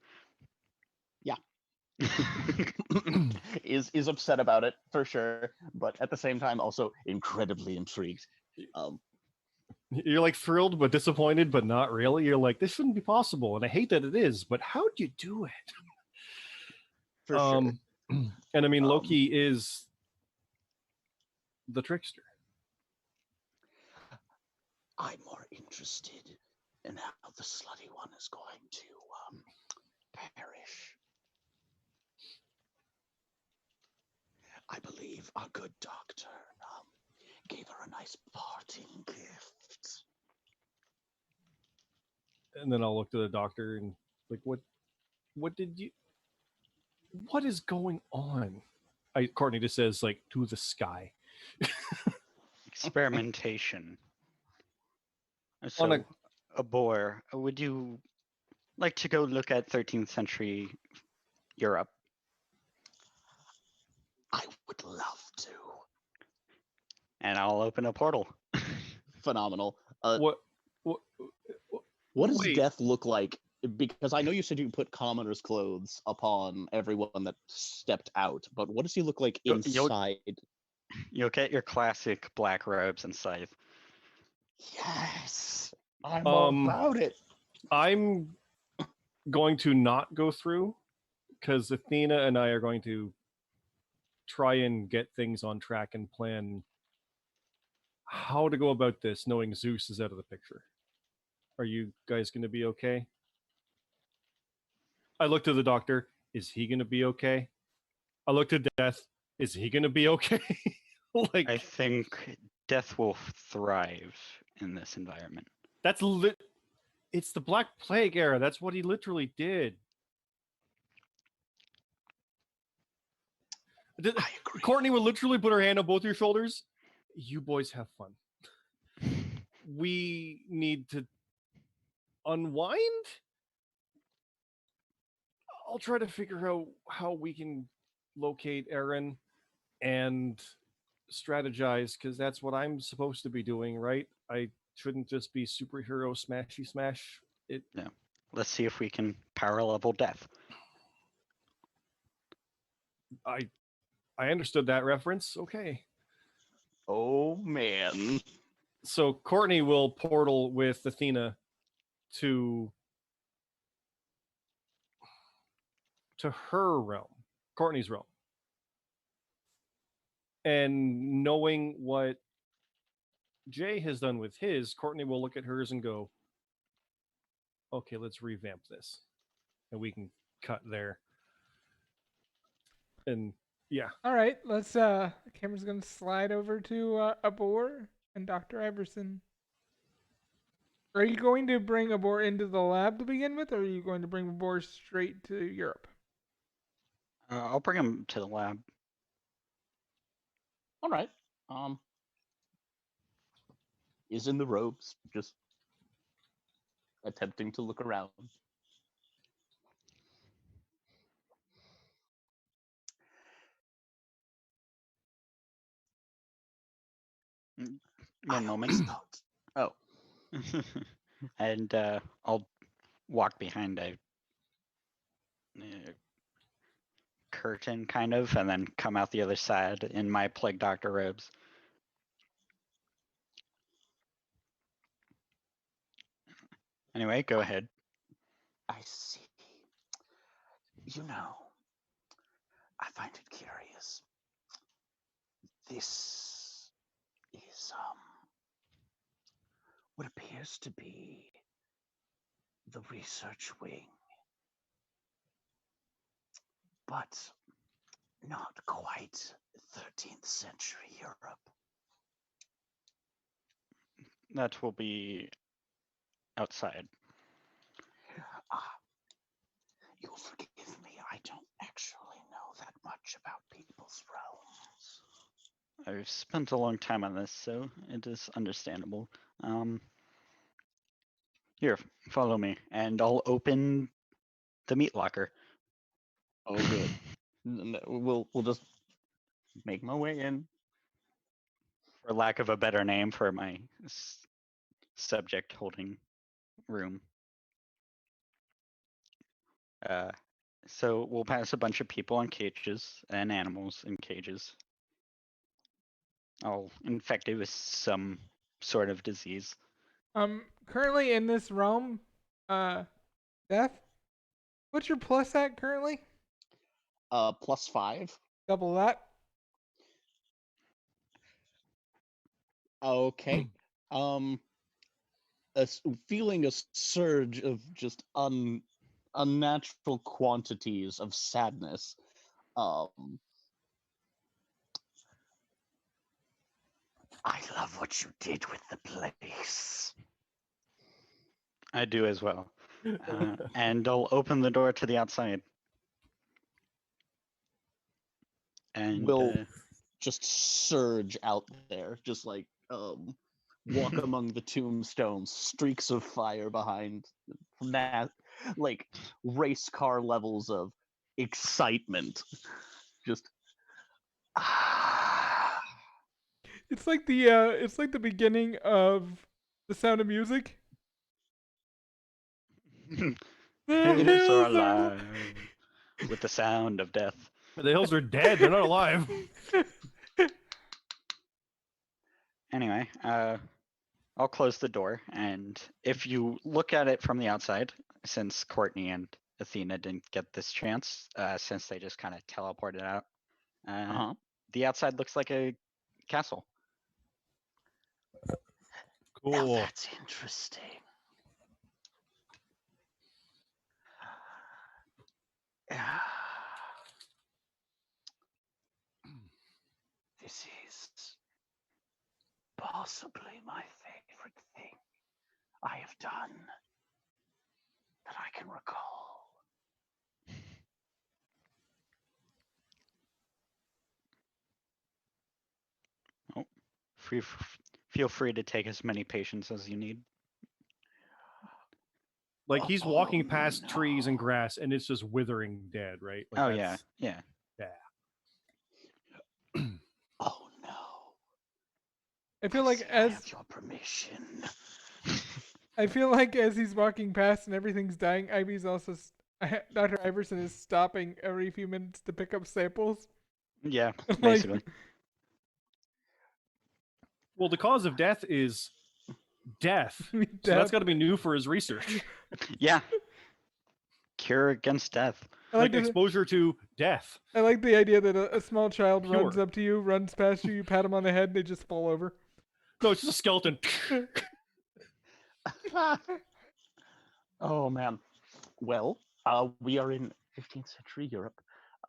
Yeah. is upset about it for sure, but at the same time also incredibly intrigued. You're like thrilled but disappointed, but not really. You're like, this shouldn't be possible, and I hate that it is. But how'd you do it? For sure. And I mean, Loki is the trickster. I'm more interested in how the slutty one is going to perish. I believe our good doctor gave her a nice parting gift. And then I'll look to the doctor and like, what is going on? Courtney just says like, to the sky. Experimentation. On So, a boar, would you like to go look at 13th century Europe? I would love to. And I'll open a portal. Phenomenal. What What does wait. death look like? Because I know you said you put commoner's clothes upon everyone that stepped out, but what does he look like inside? You'll get your classic black robes and scythe. Yes, I'm about it. I'm going to not go through because Athena and I are going to try and get things on track and plan how to go about this, knowing Zeus is out of the picture. Are you guys going to be okay? I looked at the doctor. Is he going to be okay? I looked at Death. Is he going to be okay? Like, I think Death will thrive in this environment. that's it's the Black Plague era. That's what he literally did. I agree. Courtney would literally put her hand on both your shoulders. You boys have fun. We need to unwind. I'll try to figure out how we can locate Aaron and strategize, because that's what I'm supposed to be doing, right? I shouldn't just be superhero smashy smash. Yeah. Let's see if we can power level Death. I understood that reference. Okay. Oh man. So Courtney will portal with Athena to to her realm, Courtney's realm. And knowing what Jay has done with his, Courtney will look at hers and go, okay, let's revamp this. And we can cut there. And yeah. All right, let's. The camera's gonna slide over to Abor and Dr. Iverson. Are you going to bring Abor into the lab to begin with, or are you going to bring Abor straight to Europe? I'll bring him to the lab. All right. Is in the robes, just attempting to look around. One I moment. always thought Oh, And I'll walk behind a curtain, kind of, and then come out the other side in my Plague Doctor robes. Anyway, go ahead. I see. You know, I find it curious. This is what appears to be the research wing, but not quite 13th century Europe. That will be outside. You'll forgive me, I don't actually know that much about people's realms. I've spent a long time on this, so it is understandable. Here, follow me, and I'll open the meat locker. oh, good. We'll just make my way in. For lack of a better name for my subject holding room. So we'll pass a bunch of people in cages and animals in cages. All infected with some sort of disease. Currently in this realm, Beth, what's your plus at currently? +5. Double that. Okay. Feeling a surge of just unnatural quantities of sadness. I love what you did with the place. I do as well. And I'll open the door to the outside. And Will just surge out there, just like walk among the tombstones, streaks of fire behind from that, like race car levels of excitement. Just It's like the beginning of The Sound of Music. Hills hills are are- alive with the sound of death. The hills are dead. They're not alive. Anyway, I'll close the door, and if you look at it from the outside, since Courtney and Athena didn't get this chance, since they just kind of teleported out, the outside looks like a castle. Now Cool. that's interesting. This is possibly my favorite thing I have done that I can recall. Feel free to take as many patients as you need. Like he's walking past no. trees and grass, and it's just withering dead, right? Like Oh yeah, that's- yeah. Oh no. I feel like See, I as have your permission. I feel like as he's walking past and everything's dying, Ivy's also Dr. Iverson is stopping every few minutes to pick up samples. Yeah, Like- basically. Well, the cause of death is death. So that's got to be new for his research. Yeah. cure against death. I Like like, exposure to death. I like the idea that a small child runs Pure. up to you, runs past you, you pat him on the head, and they just fall over. No, it's just a skeleton. Oh man. Well, we are in 15th century Europe.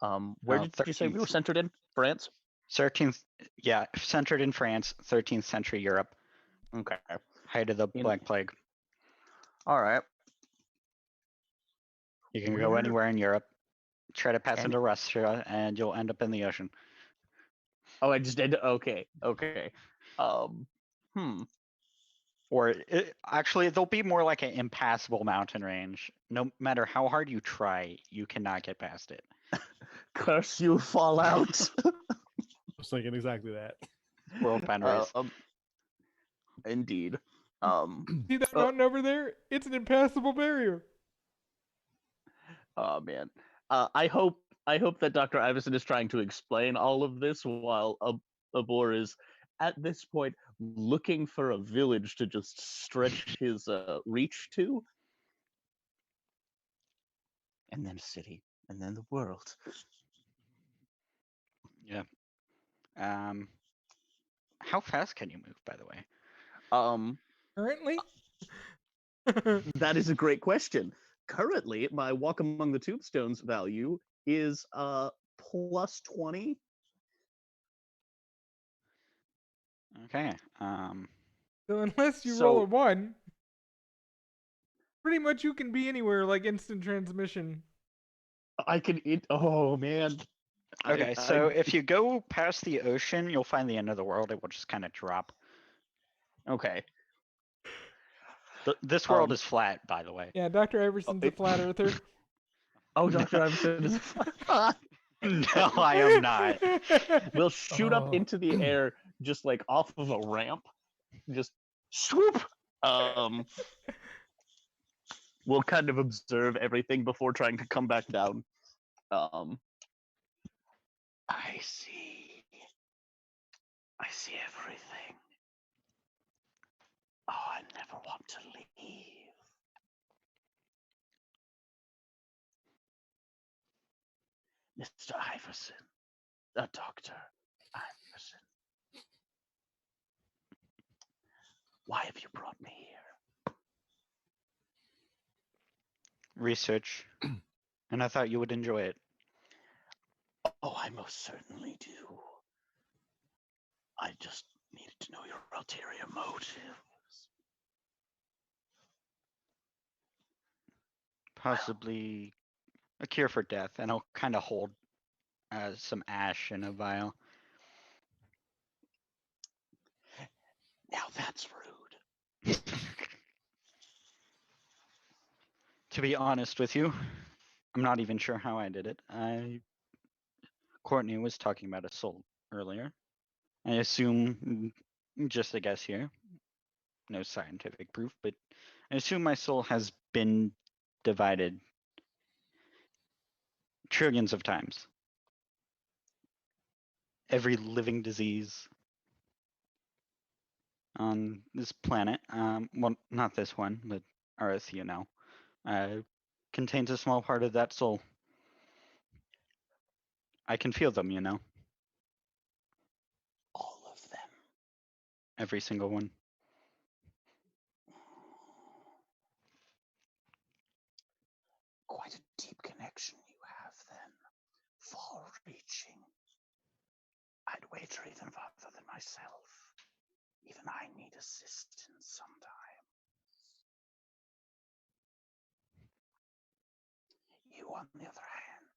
Where Oh, did you say we were 13th. centered in? France? 13th, yeah, centered in France, 13th century Europe, Okay. height of the In- Black Plague. All right. You can go Where- anywhere in Europe, try to pass Any- into Russia, and you'll end up in the ocean. Oh, I just did. Okay. Okay. Hmm. Or actually, there'll be more like an impassable mountain range. No matter how hard you try, you cannot get past it. Curse you, Fallout. I was thinking exactly that. World boundaries. Indeed. See that mountain over there? It's an impassable barrier. Oh man. I hope that Dr. Iverson is trying to explain all of this while Abor is at this point looking for a village to just stretch his reach to. And then a city, and then the world. Yeah. How fast can you move, by the way? Currently? That is a great question. Currently, my Walk Among the Tombstones value is plus 20. Okay. So unless you roll a So 1, pretty much you can be anywhere like instant transmission. I can oh man. Okay, so if you go past the ocean, you'll find the end of the world. It will just kind of drop. Okay. This world is flat, by the way. Yeah, Dr. Iverson's a flat earther. Oh, Dr. Iverson is No, I am not. We'll shoot up Oh. into the air just like off of a ramp. Just swoop. We'll kind of observe everything before trying to come back down. I see. I see everything. Oh, I never want to leave. Mr. Iverson, Dr. Iverson. Why have you brought me here? Research. And I thought you would enjoy it. Oh, I most certainly do. I just needed to know your ulterior motives. Possibly a cure for death, and I'll kind of hold some ash in a vial. Now that's rude. To be honest with you, I'm not even sure how I did it. Courtney was talking about a soul earlier. I assume, just a guess here, no scientific proof, but I assume my soul has been divided trillions of times. Every living disease on this planet, well, not this one, but Earth, contains a small part of that soul. I can feel them, All of them. every single one. Quite a deep connection you have then. Far-reaching. I'd wager even farther than myself. Even I need assistance sometimes. You, on the other hand,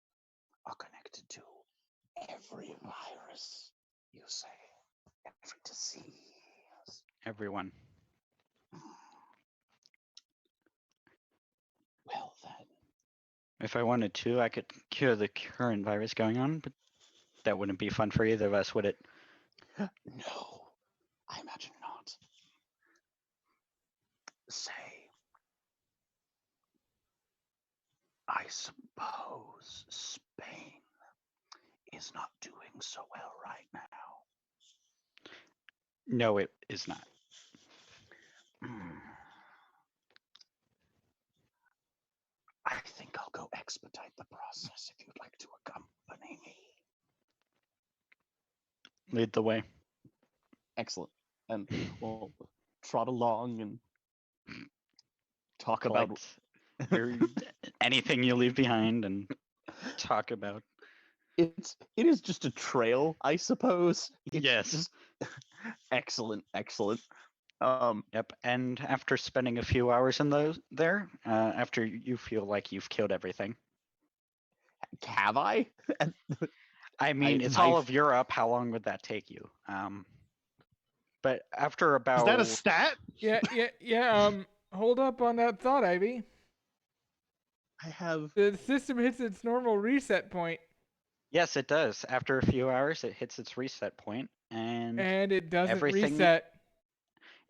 are connected to every virus, you say, every disease. Everyone. Well, then, If I wanted to, I could cure the current virus going on, but that wouldn't be fun for either of us, would it? no, I imagine not. Say, I suppose Spain is not doing so well right now. No, it is not. I think I'll go expedite the process if you'd like to accompany me. Lead the way. Excellent. And we'll trot along and talk about Collect anything you leave behind and talk about. it is just a trail, I suppose. It's Yes. just excellent. Yep. And after spending a few hours in after you feel like you've killed everything. Have I? I mean, it's all of Europe. How long would that take you? But after about Is that a stat? Yeah. Hold up on that thought, Ivy. I have The system hits its normal reset point, yes, it does. After a few hours, it hits its reset point, and and it doesn't everything- reset.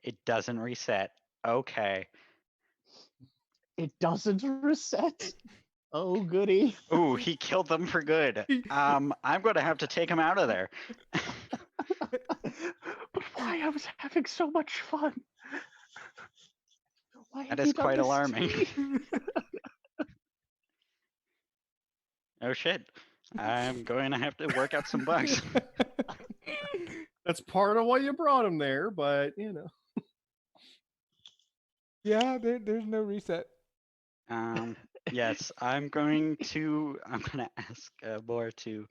it doesn't reset. Okay. it doesn't reset. Oh goody. Ooh, he killed them for good. I'm gonna have to take him out of there. But why I was having so much fun. Why That have is you done quite this to alarming. me? Oh shit. I'm going to have to work out some bugs. That's part of why you brought him there, but you know. Yeah, there's no reset. Yes, I'm gonna ask Bor to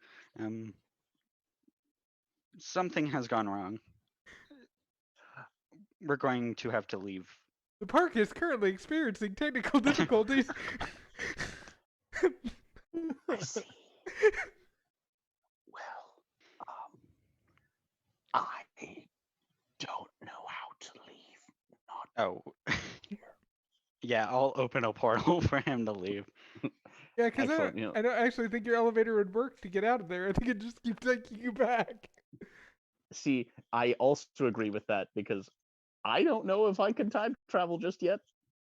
something has gone wrong. We're going to have to leave. The park is currently experiencing technical difficulties. I see. Well, I don't know how to leave. Not Oh. Yeah, I'll open a portal for him to leave. Yeah, because Excellent, yeah. I don't actually think your elevator would work to get out of there. I think it just keeps taking you back. See, I also agree with that because I don't know if I can time travel just yet.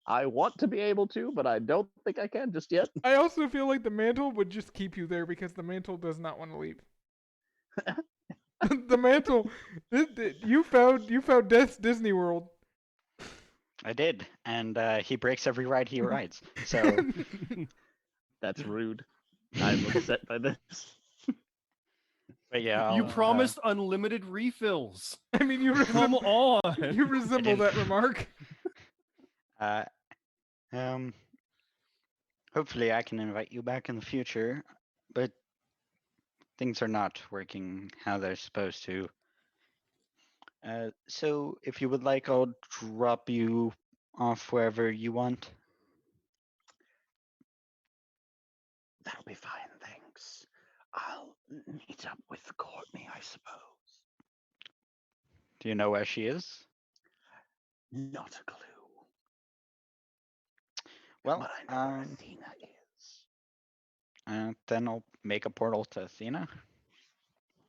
I want to be able to, but I don't think I can just yet. I also feel like the mantle would just keep you there because the mantle does not want to leave. The mantle, you found Death's Disney World. I did, and he breaks every ride he rides. So That's rude. I'm upset by this. but yeah, You I'll, promised unlimited refills. I mean, you Come resemble, on. you resemble that didn't- remark. Hopefully I can invite you back in the future, but things are not working how they're supposed to. So if you would like, I'll drop you off wherever you want. that'll be fine, thanks. I'll meet up with Courtney, I suppose. Do you know where she is? Not a clue. Well, But I know where Athena is. then I'll make a portal to Athena.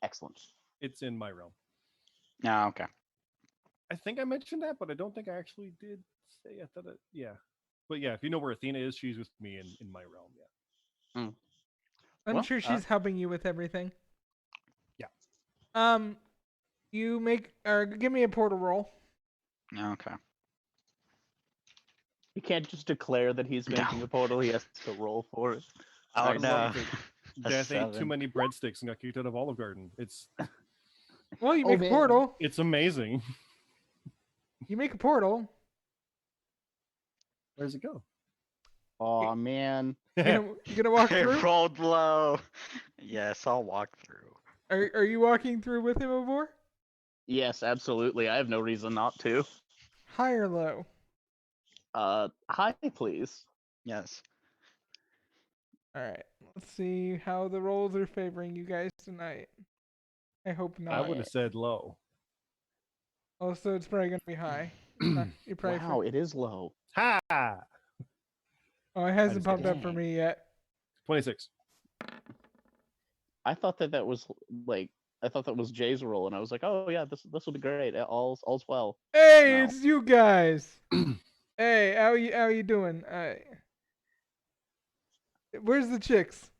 Excellent. It's in my realm. Ah, okay. I think I mentioned that, but I don't think I actually did say. I thought it, yeah. But yeah, if you know where Athena is, she's with me in my realm. Yeah. I'm Well, sure she's helping you with everything. Yeah. You make or give me a portal roll. Okay. He can't just declare that he's No. making a portal. He has to roll for it. Oh I no. love it. A Death ate too 7. many breadsticks and got kicked out of Olive Garden. It's Well, you Oh, make a man. portal. it's amazing. You make a portal. Where's it go? Oh man. You gonna walk I through? rolled low. Yes, I'll walk through. Are you walking through with him, Avor? Yes, absolutely. I have no reason not to. High or low? Hi, please. Yes. All right. Let's see how the rolls are favoring you guys tonight. I hope not. I would have said low. Also, it's probably gonna be high. You probably Wow, it is low. Ha! Oh, it hasn't just popped kidding. up for me yet. 26. I thought that was like I thought that was Jay's roll, and I was like, oh yeah, this will be great. All's well. Hey, No. it's you guys. Hey, how you doing? Where's the chicks?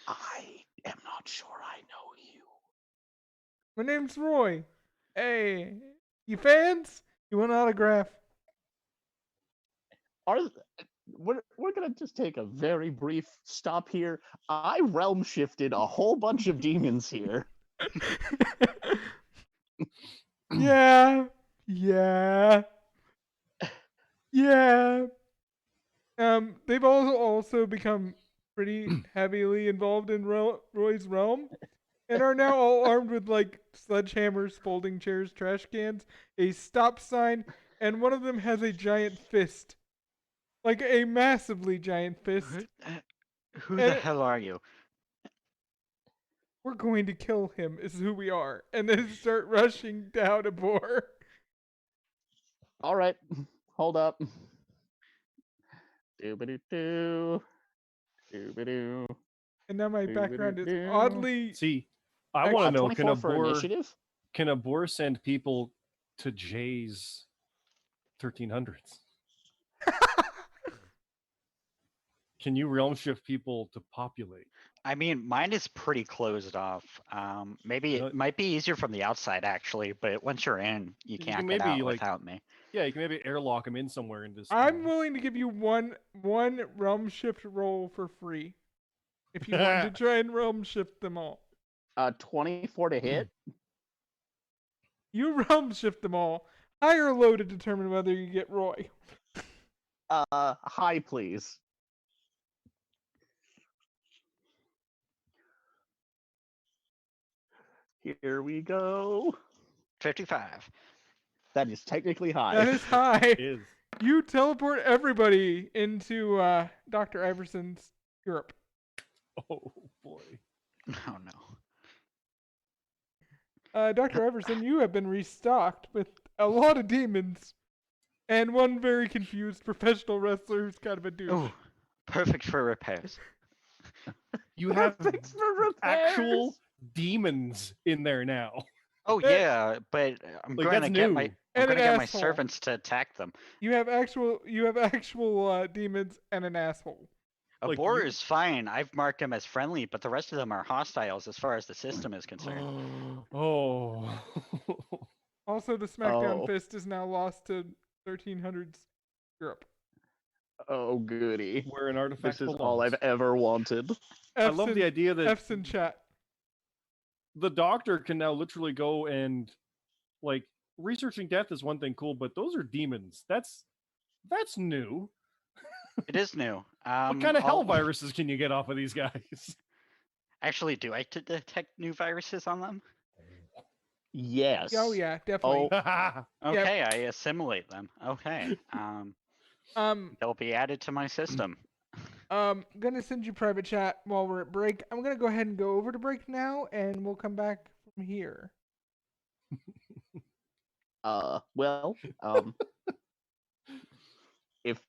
I am not sure I know you. My name's Roy. Hey, you fans? You want an autograph? Are we're gonna just take a very brief stop here. I realm shifted a whole bunch of demons here. Yeah. Yeah. Yeah. They've also become pretty heavily involved in Roy's realm and are now all armed with like sledgehammers, folding chairs, trash cans, a stop sign, and one of them has a giant fist. Like a massively giant fist. Who And the hell are you? we're going to kill him, is who we are. And then start rushing down a boar. All right, hold up. Doobity-doo. Doobity-doo. And now my background is Doobity-doo. oddly. See, I want to know: 24 for initiative. Can a boar send people to Jay's 1300s? Can you realm shift people to populate? I mean, mine is pretty closed off. Maybe You know- it might be easier from the outside, actually, but once you're in, you You can't can get maybe, out like- without me. Yeah, you can maybe airlock them in somewhere and just. I'm willing to give you one realm shift roll for free. If you want to try and realm shift them all. 24 to hit. You realm shift them all. High or low to determine whether you get Roy. High, please. Here we go. 55. That is technically high. That is high. Is You teleport everybody into Dr. Iverson's Europe. oh boy. Oh no. Dr. Iverson, you have been restocked with a lot of demons and one very confused professional wrestler who's kind of a douche. Oh, perfect for repairs. You have Thanks for repairs. actual demons in there now. Oh Eh, yeah, but I'm Like, going that's to get new. my I'm And going to an get my asshole. servants to attack them. You have actual demons and an asshole. A Like, boar you- is fine. I've marked them as friendly, but the rest of them are hostiles as far as the system is concerned. Oh. Also, the SmackDown Oh. Fist is now lost to 1300s Europe. Oh, goody. Where an artifact This is belongs. all I've ever wanted. I love the idea that F's in chat. the doctor can now literally go and, like, researching death is one thing cool, but those are demons. That's new. It is new. What kind of hell I'll- viruses can you get off of these guys? Actually, do I detect new viruses on them? Yes. Oh yeah, definitely. Okay, I assimilate them. Okay. They'll be added to my system. Gonna send you private chat while we're at break. I'm gonna go ahead and go over to break now, and we'll come back from here. Well, if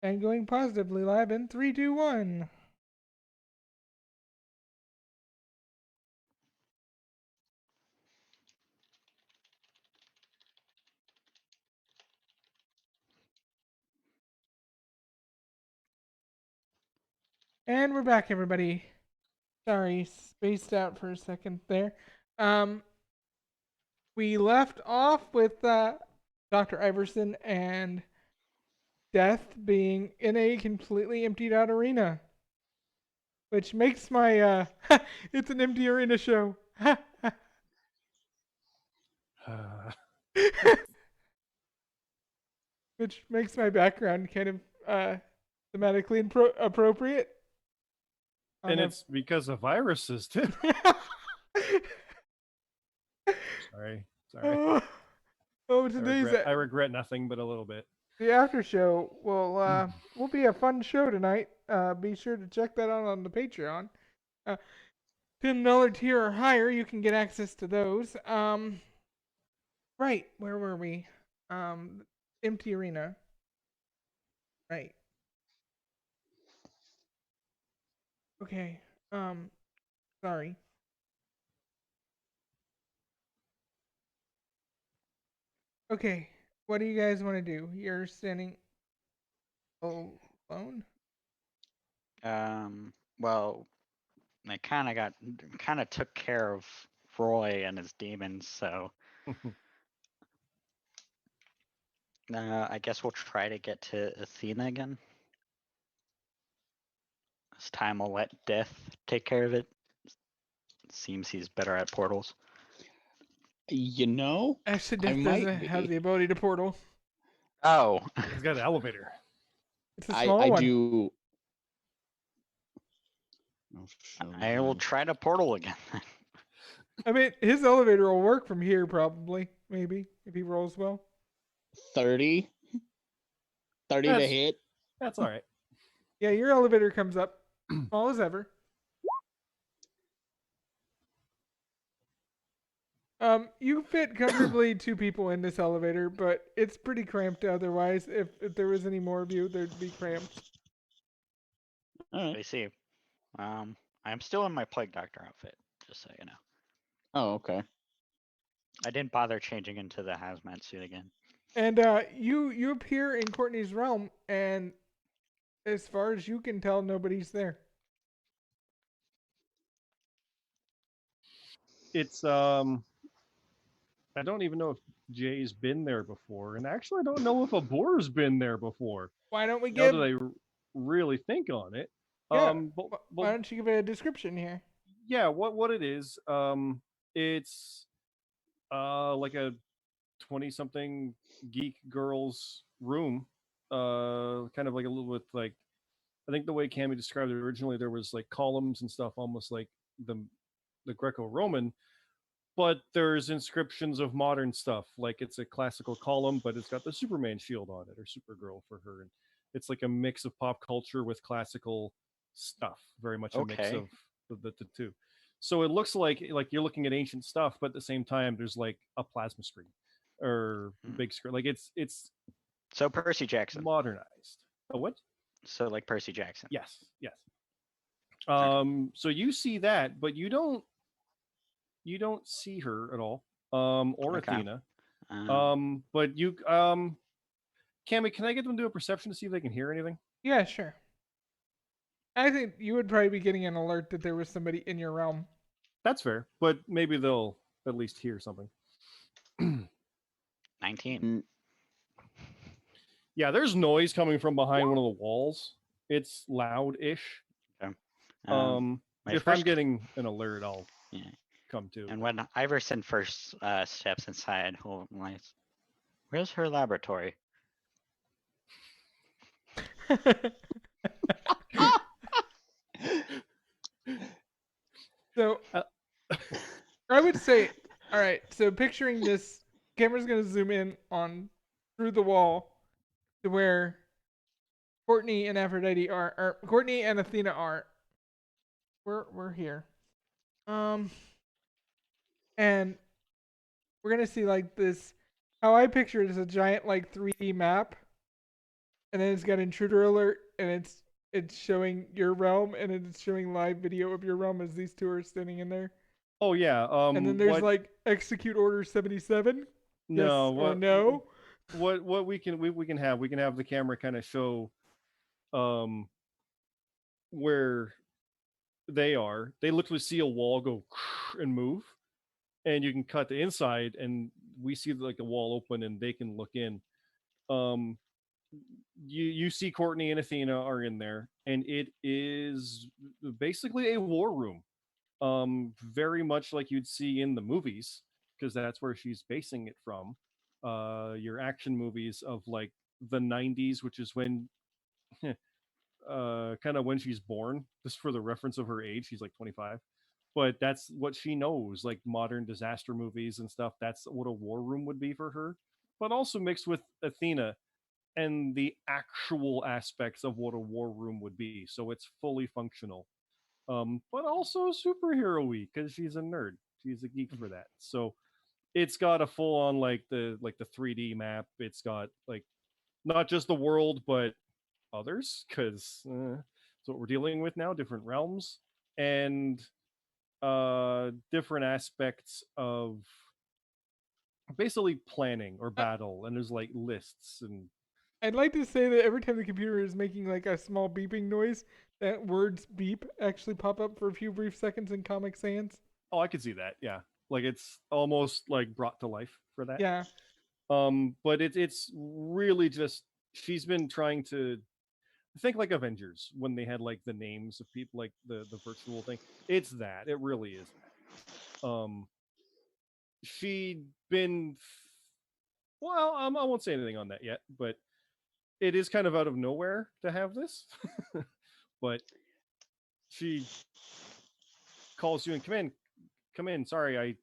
And going positively live in 3, 2, 1. And we're back, everybody. Sorry, spaced out for a second there. We left off with Dr. Iverson and Death being in a completely emptied out arena, which makes my it's an empty arena show. Which makes my background kind of thematically appropriate. And it's because of viruses too. Sorry. Oh, today's I regret nothing but a little bit. the after show will be a fun show tonight. Be sure to check that out on the Patreon. $10 tier or higher, you can get access to those. Right, where were we? Empty arena. Right. Okay. Sorry. Okay. What do you guys want to do? You're standing alone? Well, I kind of took care of Roy and his demons, so I guess we'll try to get to Athena again. This time I'll let Death take care of it. Seems he's better at portals. You know, Actually, I Death might doesn't have be. the ability to portal. Oh, He's got an elevator. It's a small I one. do. Oh, I will try to portal again. I mean, his elevator will work from here, probably. Maybe, if he rolls well. 30. 30 to That's- hit. That's all right. Yeah, your elevator comes up, small as ever. You fit comfortably 2 people in this elevator, but it's pretty cramped otherwise. If there was any more of you, there'd be cramped. All I right. see. I'm still in my Plague Doctor outfit, just so you know. Oh, okay. I didn't bother changing into the hazmat suit again. And you appear in Courtney's realm, and as far as you can tell, nobody's there. It's I don't even know if Jay's been there before, and actually I don't know if Abor's been there before. Why don't we Now give? that I really think on it, Yeah. but Why don't you give it a description here? yeah, what it is, it's like a 20-something geek girl's room, kind of like a little bit like, I think the way Cammy described it originally, there was like columns and stuff, almost like the Greco-Roman, but there's inscriptions of modern stuff. Like it's a classical column, but it's got the Superman shield on it, or Supergirl for her, and it's like a mix of pop culture with classical stuff. Very much a mix Okay. of the two. So it looks like you're looking at ancient stuff, but at the same time, there's like a plasma screen or big screen. Like it's So Percy Jackson. modernized. Oh, what? So like Percy Jackson. Yes. Okay. So you see that, but you don't see her at all, or Okay. Athena. Um, But you, Cammy, can I get them to do a perception to see if they can hear anything? Yeah, sure. I think you would probably be getting an alert that there was somebody in your realm. That's fair, but maybe they'll at least hear something. 19. Yeah, there's noise coming from behind one of the walls. It's loud-ish. Okay. My If first I'm getting an alert, I'll Yeah. come to. And when Iverson first steps inside, where's her laboratory? So I would say, all right. So picturing this, camera's gonna zoom in on through the wall to where Courtney and Aphrodite are, or Courtney and Athena are. We're here. And we're gonna see like this. How I picture it is a giant like 3D map and then it's got intruder alert, and it's showing your realm, and it's showing live video of your realm as these two are standing in there. Oh yeah. And then there's What? like execute order 77, yes No. or no. What we can we can have the camera kind of show um where they are. They literally see a wall go and move, and you can cut the inside, and we see like the wall open, and they can look in. Um, you see Courtney and Athena are in there, and it is basically a war room. Very much like you'd see in the movies, because that's where she's basing it from. Your action movies of like the 90s, which is when kind of when she's born, just for the reference of her age. She's like 25, but that's what she knows, like modern disaster movies and stuff. That's what a war room would be for her, but also mixed with Athena and the actual aspects of what a war room would be. So it's fully functional, but also superhero-y because she's a nerd. She's a geek for that. So it's got a full-on like the 3D map. It's got like not just the world, but others, because that's what we're dealing with now. Different realms and different aspects of basically planning or I, battle. And there's like lists and I'd like to say that every time the computer is making like a small beeping noise, that words beep actually pop up for a few brief seconds in Comic Sans. oh, I could see that. Yeah, like it's almost like brought to life for that. Yeah. But it's really just she's been trying to think like Avengers when they had like the names of people, like the virtual thing. It's that. It really is that. She'd been well. I won't say anything on that yet, but it is kind of out of nowhere to have this. But she calls you and come in. Sorry, I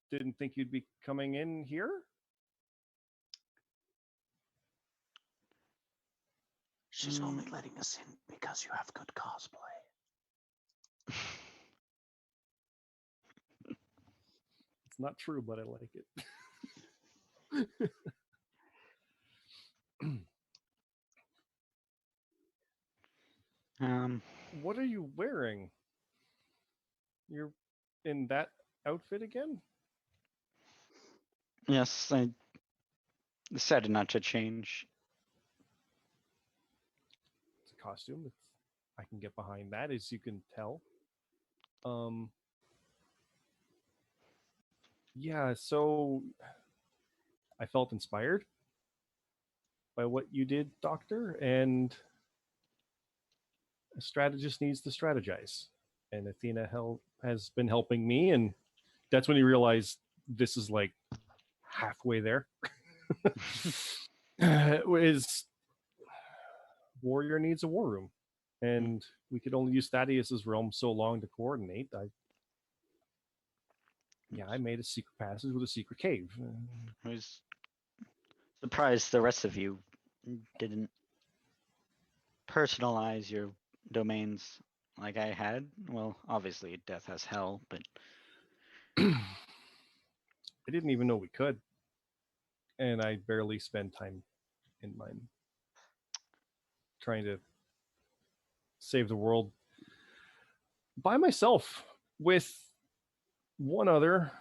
didn't think you'd be coming in here. She's only letting us in because you have good cosplay. It's not true, but I like it. What are you wearing? You're in that outfit again? Yes, I decided not to change. It's a costume. I can get behind that, as you can tell. Um, yeah, so I felt inspired by what you did, Doctor, and a strategist needs to strategize. And Athena has been helping me, and that's when you realize this is like halfway there. Is warrior needs a war room, and we could only use Thaddeus's realm so long to coordinate. I made a secret passage with a secret cave. I was surprised the rest of you didn't personalize your domains like I had. Well, obviously, Death has hell, but I didn't even know we could, and I barely spend time in mine trying to save the world by myself with one other,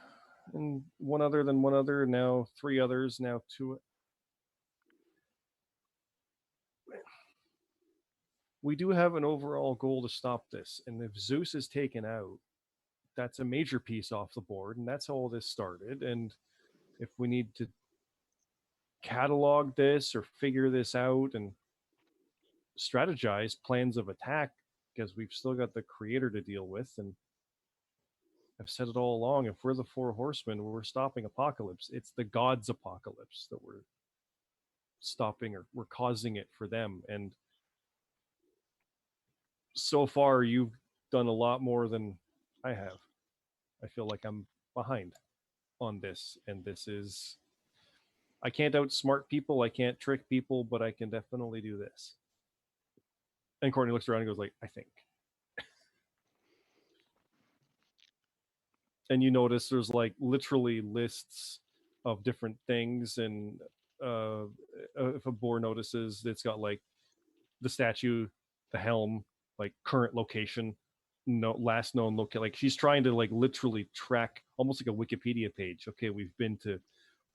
and one other, then one other, now three others, now two. We do have an overall goal to stop this, and if Zeus is taken out, that's a major piece off the board, and that's how all this started. And if we need to catalog this or figure this out and strategize plans of attack, because we've still got the creator to deal with, and I've said it all along, if we're the four horsemen, we're stopping apocalypse. It's the gods' apocalypse that we're stopping, or we're causing it for them. And so far you've done a lot more than I have. I feel like I'm behind on this, and this is, I can't outsmart people, I can't trick people, but I can definitely do this. And Courtney looks around and goes like, I think. And you notice there's like literally lists of different things and if a boar notices it's got like the statue, the helm, like current location, no last known location. Like she's trying to like literally track almost like a Wikipedia page. Okay, we've been to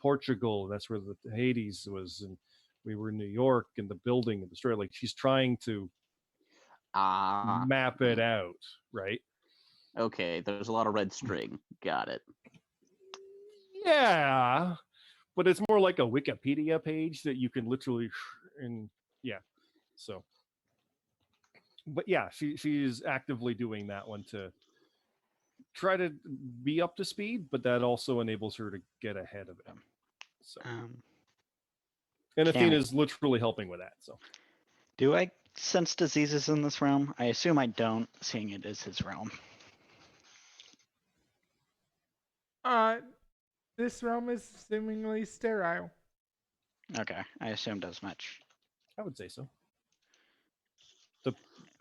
Portugal. That's where the Hades was, and we were in New York, and the building and the story. Like she's trying to map it out, right? Okay, there's a lot of red string. Got it. Yeah, but it's more like a Wikipedia page that you can literally and yeah. So, but yeah, she's actively doing that one to try to be up to speed, but that also enables her to get ahead of it. So, and Cammy. Athena's literally helping with that. So, Do I sense diseases in this realm? I assume I don't, seeing it is his realm. This realm is seemingly sterile. Okay, I assumed as much. I would say so.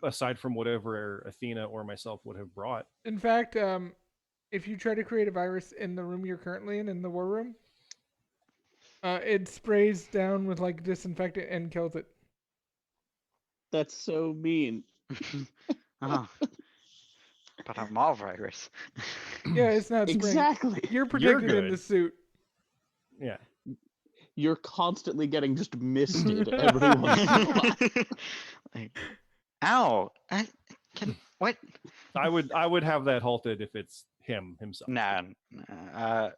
Aside from whatever Athena or myself would have brought. In fact, if you try to create a virus in the room you're currently in the war room, it sprays down with like disinfectant and kills it. That's so mean. Oh. But I'm all virus. Yeah, it's not spraying. Exactly. You're protected in good. the suit. Yeah. You're constantly getting just misted every once in a while. Like, ow! What? I would have that halted if it's himself. Nah.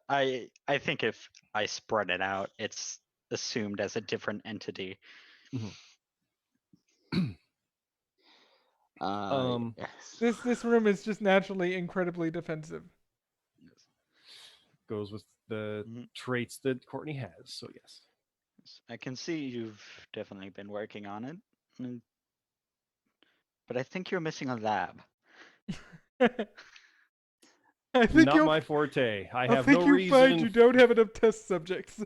I think if I spread it out, it's assumed as a different entity. Yes. This room is just naturally incredibly defensive. Goes with the traits that Courtney has. So yes. I can see you've definitely been working on it, but I think you're missing a lab. I think Not my forte. I have think no you reason. find you don't have enough test subjects.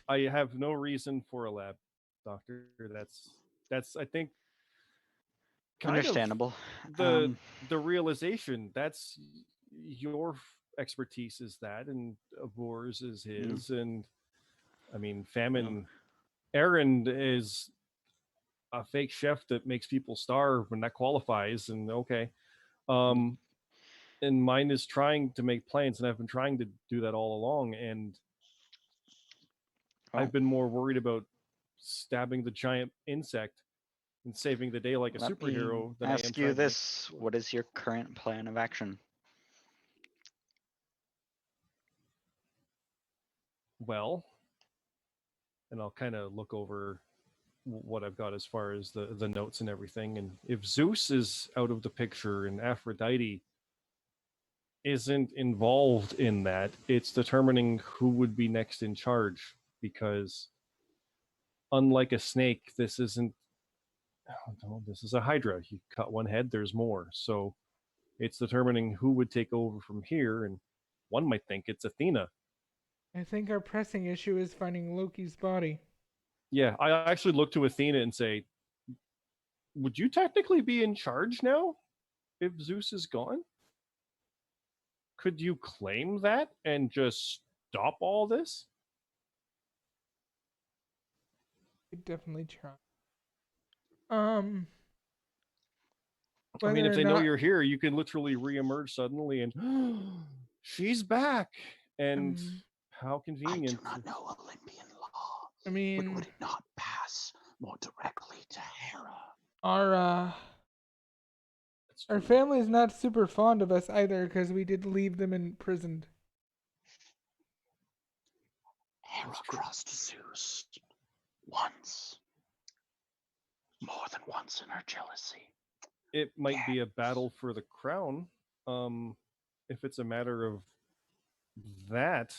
I have no reason for a lab, doctor. That's I think kind Understandable. of the realization that's your expertise is that, and Abor's is his, and I mean famine. Aaron is a fake chef that makes people starve, and that qualifies. And okay, and mine is trying to make planes, and I've been trying to do that all along, and I've been more worried about stabbing the giant insect and saving the day like a superhero than I am ask trying you to make... this: what is your current plan of action? Well, and I'll kind of look over what I've got as far as the notes and everything. And if Zeus is out of the picture and Aphrodite isn't involved in that, it's determining who would be next in charge, because unlike a snake, this isn't, this is a hydra. You cut one head, there's more. So it's determining who would take over from here, and one might think it's Athena. I think our pressing issue is finding Loki's body. Yeah, I actually look to Athena and say, would you technically be in charge now if Zeus is gone? Could you claim that and just stop all this? We definitely try. I mean, if they know you're here, you can literally reemerge suddenly and she's back. And how convenient. I do not know Olympian law. I mean, but would it not pass more directly to Hera? Our family's not super fond of us either, because we did leave them imprisoned. Hera crossed Zeus once. More than once in her jealousy. It might be a battle for the crown. If it's a matter of that,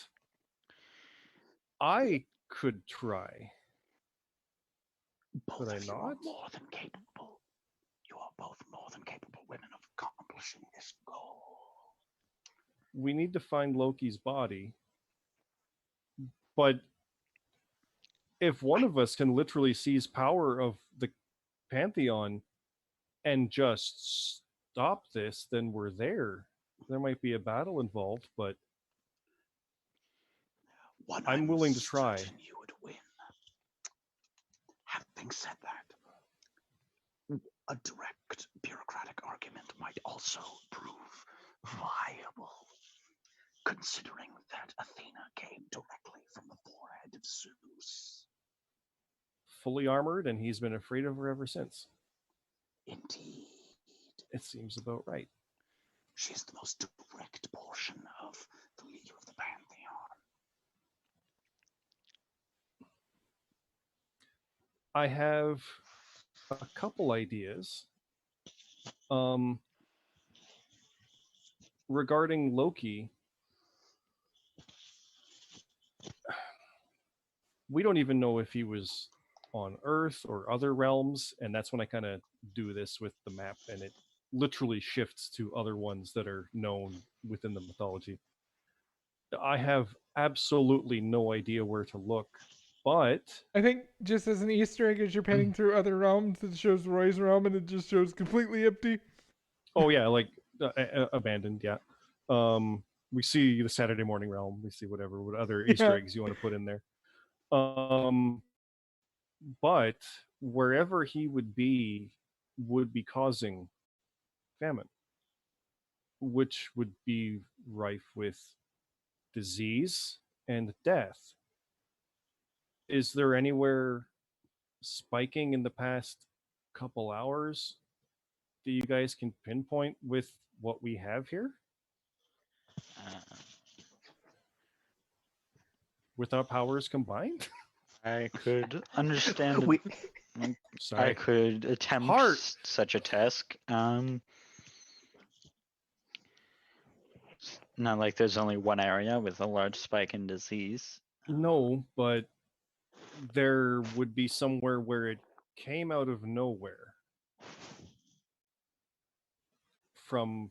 I could try. Both Could I of you not? are more than capable. You are both more than capable women of accomplishing this goal. We need to find Loki's body. But if one of us can literally seize power of the Pantheon and just stop this, then we're there. There might be a battle involved, but I'm willing to try. You would win. Having said that, a direct bureaucratic argument might also prove viable, considering that Athena came directly from the forehead of Zeus. Fully armored, and he's been afraid of her ever since. Indeed. It seems about right. She is the most direct portion of the leader of the Pantheon. I have a couple ideas. Regarding Loki, we don't even know if he was on Earth or other realms, and that's when I kind of do this with the map, and it literally shifts to other ones that are known within the mythology. I have absolutely no idea where to look, but I think just as an Easter egg, as you're panning through other realms, it shows Roy's realm and it just shows completely empty. oh yeah, like abandoned. Yeah, we see the Saturday morning realm. We see what other Easter Yeah. eggs you want to put in there. But wherever he would be causing famine, which would be rife with disease and death. Is there anywhere spiking in the past couple hours that you guys can pinpoint with what we have here Uh, with our powers combined? I could understand. We I Sorry. could attempt Heart. such a task. It's not like there's only one area with a large spike in disease. No, but there would be somewhere where it came out of nowhere from.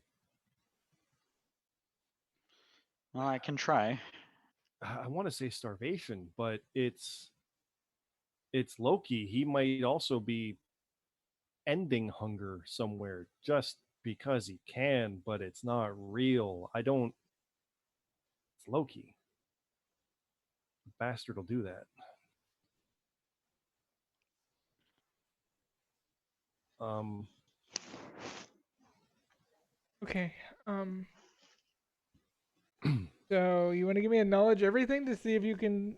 Well, I can try. I want to say starvation, but it's Loki. He might also be ending hunger somewhere just because he can, but it's not real. It's Loki. The bastard will do that. Okay. So you want to give me a knowledge everything to see if you can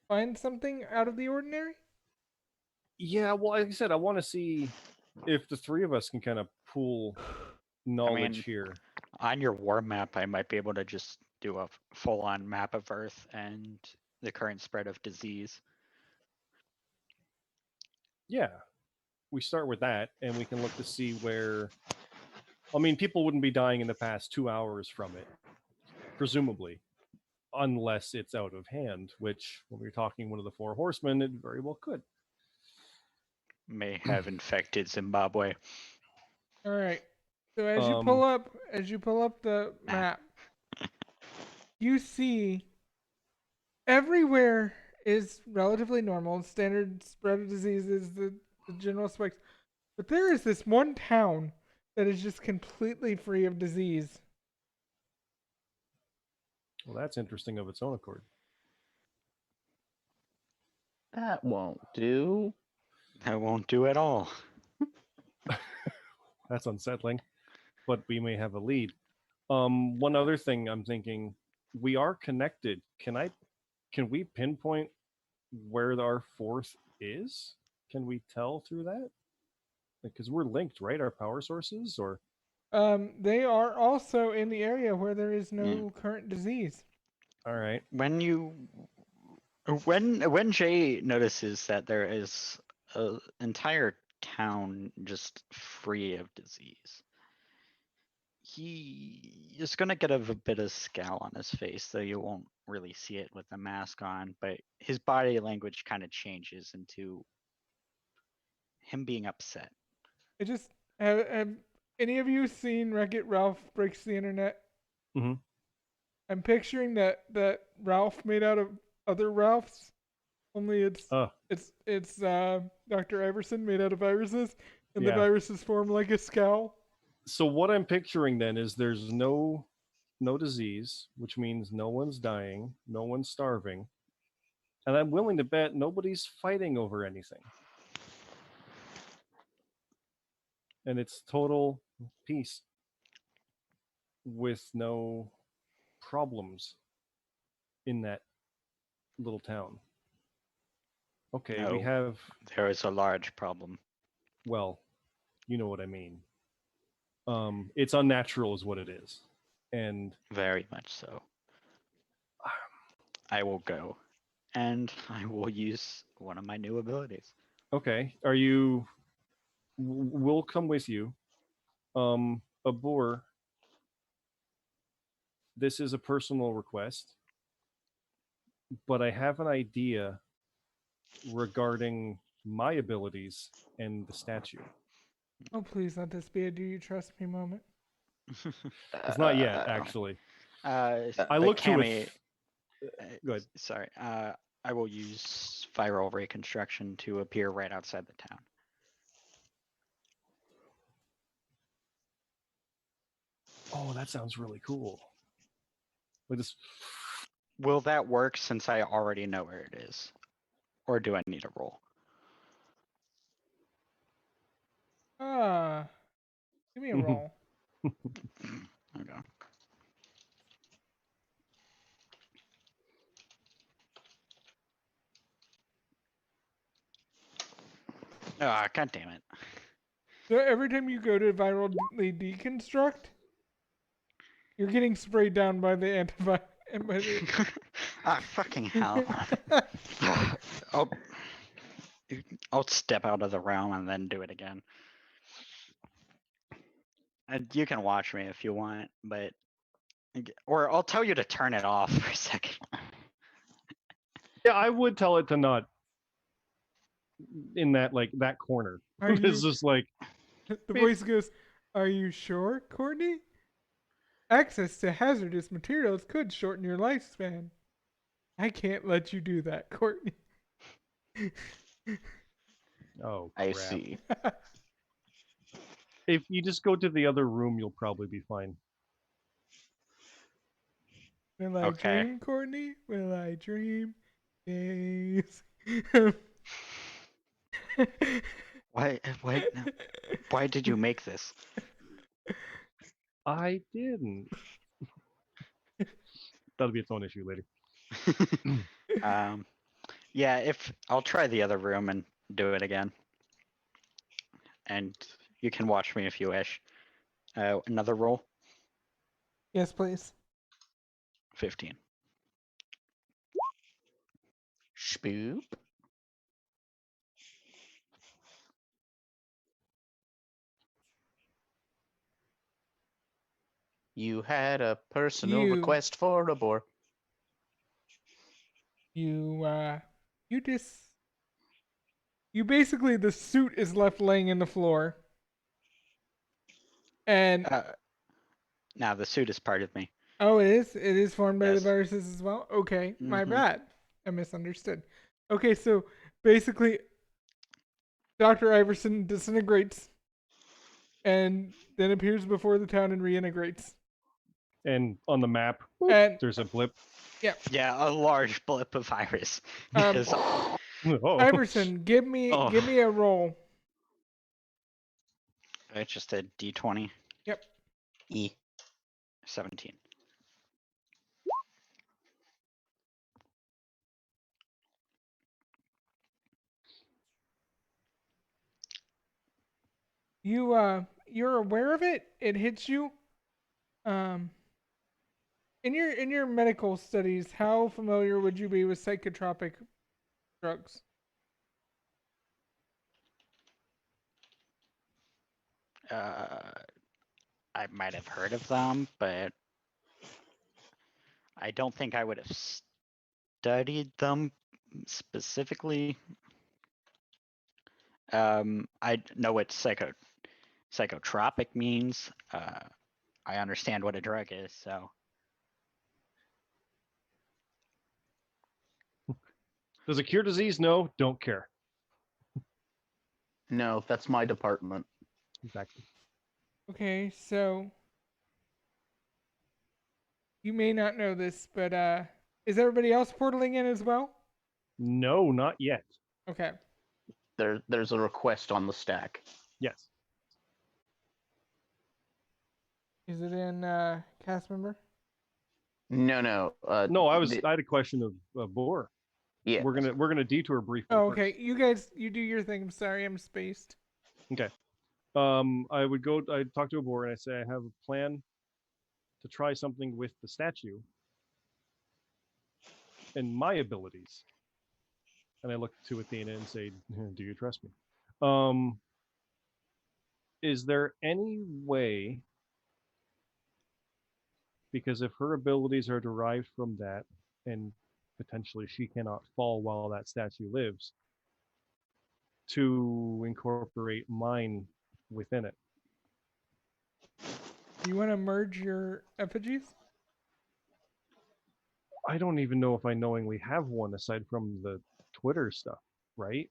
find something out of the ordinary? Yeah, well, like I said, I want to see if the three of us can kind of pool knowledge here. On your war map, I might be able to just do a full-on map of Earth and the current spread of disease. Yeah, we start with that, and we can look to see where. I mean, people wouldn't be dying in the past 2 hours from it, presumably, unless it's out of hand. Which, when we're talking one of the four horsemen, it very well could. May have infected Zimbabwe. All right. So as you pull up the map, you see everywhere is relatively normal. Standard spread of diseases, the general spikes. But there is this one town that is just completely free of disease. Well, that's interesting of its own accord. that won't do. That won't do at all. That's unsettling, but we may have a lead. One other thing I'm thinking, we are connected. Can we pinpoint where our fourth is? Can we tell through that? Because we're linked, right? Our power sources, or They are also in the area where there is no current disease. all right. When Jay notices that there is an entire town just free of disease, he is going to get a bit of scowl on his face, though you won't really see it with the mask on, but his body language kind of changes into him being upset. It just have any of you seen Wreck-It Ralph Breaks the Internet? Mm-hmm. I'm picturing that Ralph made out of other Ralphs, only it's Dr. Iverson made out of viruses, and the Yeah. viruses form like a scowl. So what I'm picturing then is there's no disease, which means no one's dying, no one's starving, and I'm willing to bet nobody's fighting over anything. and it's total peace with no problems in that little town. Okay, we No. have, There is a large problem. well, you know what I mean. It's unnatural, is what it is, and Very much so. I will go, and I will use one of my new abilities. okay, are you? We'll come with you. Abor, this is a personal request, but I have an idea regarding my abilities and the statue. Oh, please let this be a do you trust me moment. It's not yet, actually. I but look to Cammy, it. Good. sorry. I will use viral reconstruction to appear right outside the town. Oh, that sounds really cool. Like this. Will that work since I already know where it is? Or do I need a roll? Give me a roll. Okay. Ah, god damn it. So every time you go to virally deconstruct, you're getting sprayed down by the antivirus. Ah, fucking hell. I'll, I'll step out of the realm and then do it again. And you can watch me if you want, but or I'll tell you to turn it off for a second. Yeah, I would tell it to not in that that corner. Are It's you? just like The voice goes, "Are you sure, Courtney? Access to hazardous materials could shorten your lifespan. I can't let you do that, Courtney." oh I crap. see. If you just go to the other room, you'll probably be fine. Will I Okay. dream, Courtney? Will I dream? Days. Why did you make this? I didn't. That'll be its own issue later. Yeah, if I'll try the other room and do it again. And you can watch me if you wish. Another roll? Yes, please. 15. Spoop. You had a personal You- request for a boar. You basically, the suit is left laying in the floor. And Now the suit is part of me. oh, it is. It is formed by the Yes. viruses as well. Okay, my Mhm. bad. I misunderstood. Okay, so basically, Dr. Iverson disintegrates, and then appears before the town and reintegrates. And on the map, boop, And there's a blip. Yeah, a large blip of iris. Um, Because Oh. Iverson, give me a roll. it's just a d20. Yep. E. 17. You're aware of it. It hits you. In your medical studies, how familiar would you be with psychotropic drugs? I might have heard of them, but I don't think I would have studied them specifically. I know what psychotropic means. I understand what a drug is, so Does it cure disease? No, don't care. No, that's my department. Exactly. Okay, so you may not know this, but is everybody else portaling in as well? No, not yet. Okay. There's a request on the stack. Yes. Is it in cast member? No. No, I had a question of Boar. Yeah. We're gonna detour briefly. Oh, first. okay. You guys, you do your thing. I'm sorry, I'm spaced. Okay. I would go. I talk to a board and I say I have a plan to try something with the statue and my abilities. And I look to Athena and say, "Do you trust me?" Is there any way? Because if her abilities are derived from that, and potentially she cannot fall while that statue lives, to incorporate mine within it. You want to merge your effigies? I don't even know if I knowingly have one aside from the Twitter stuff, right?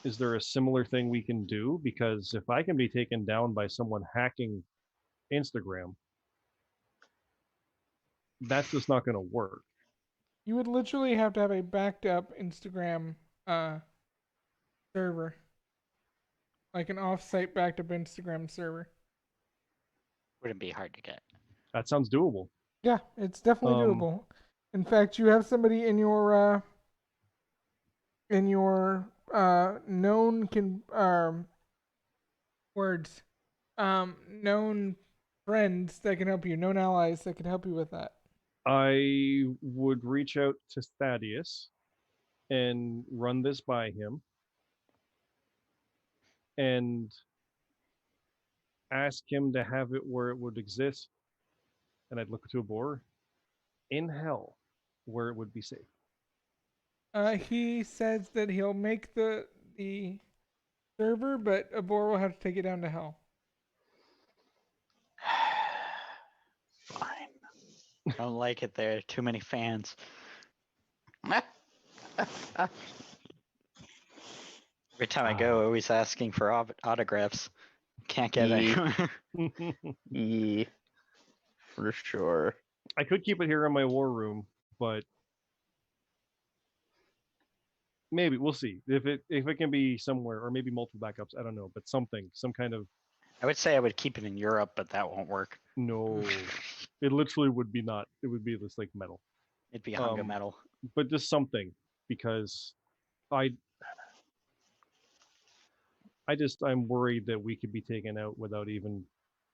Is there a similar thing we can do? Because if I can be taken down by someone hacking Instagram, that's just not going to work. You would literally have to have a backed up Instagram server. Like an off-site backed up Instagram server. Wouldn't be hard to get. That sounds doable. Yeah, it's definitely doable. In fact, you have somebody in your known words known friends that can help you, known allies that can help you with that. I would reach out to Thaddeus and run this by him and ask him to have it where it would exist. And I'd look to a boar in hell where it would be safe. He says that he'll make the server, but Abor will have to take it down to hell. Fine. I don't like it there. Too many fans. Every time I go, always asking for autographs. Can't get anywhere. Yeah, for sure. I could keep it here in my war room, but maybe we'll see if it can be somewhere, or maybe multiple backups. I don't know, but something, some kind of. I would say I would keep it in Europe, but that won't work. No, it literally would be not. It would be this like metal. It'd be hunga metal. But just something, because I'm worried that we could be taken out without even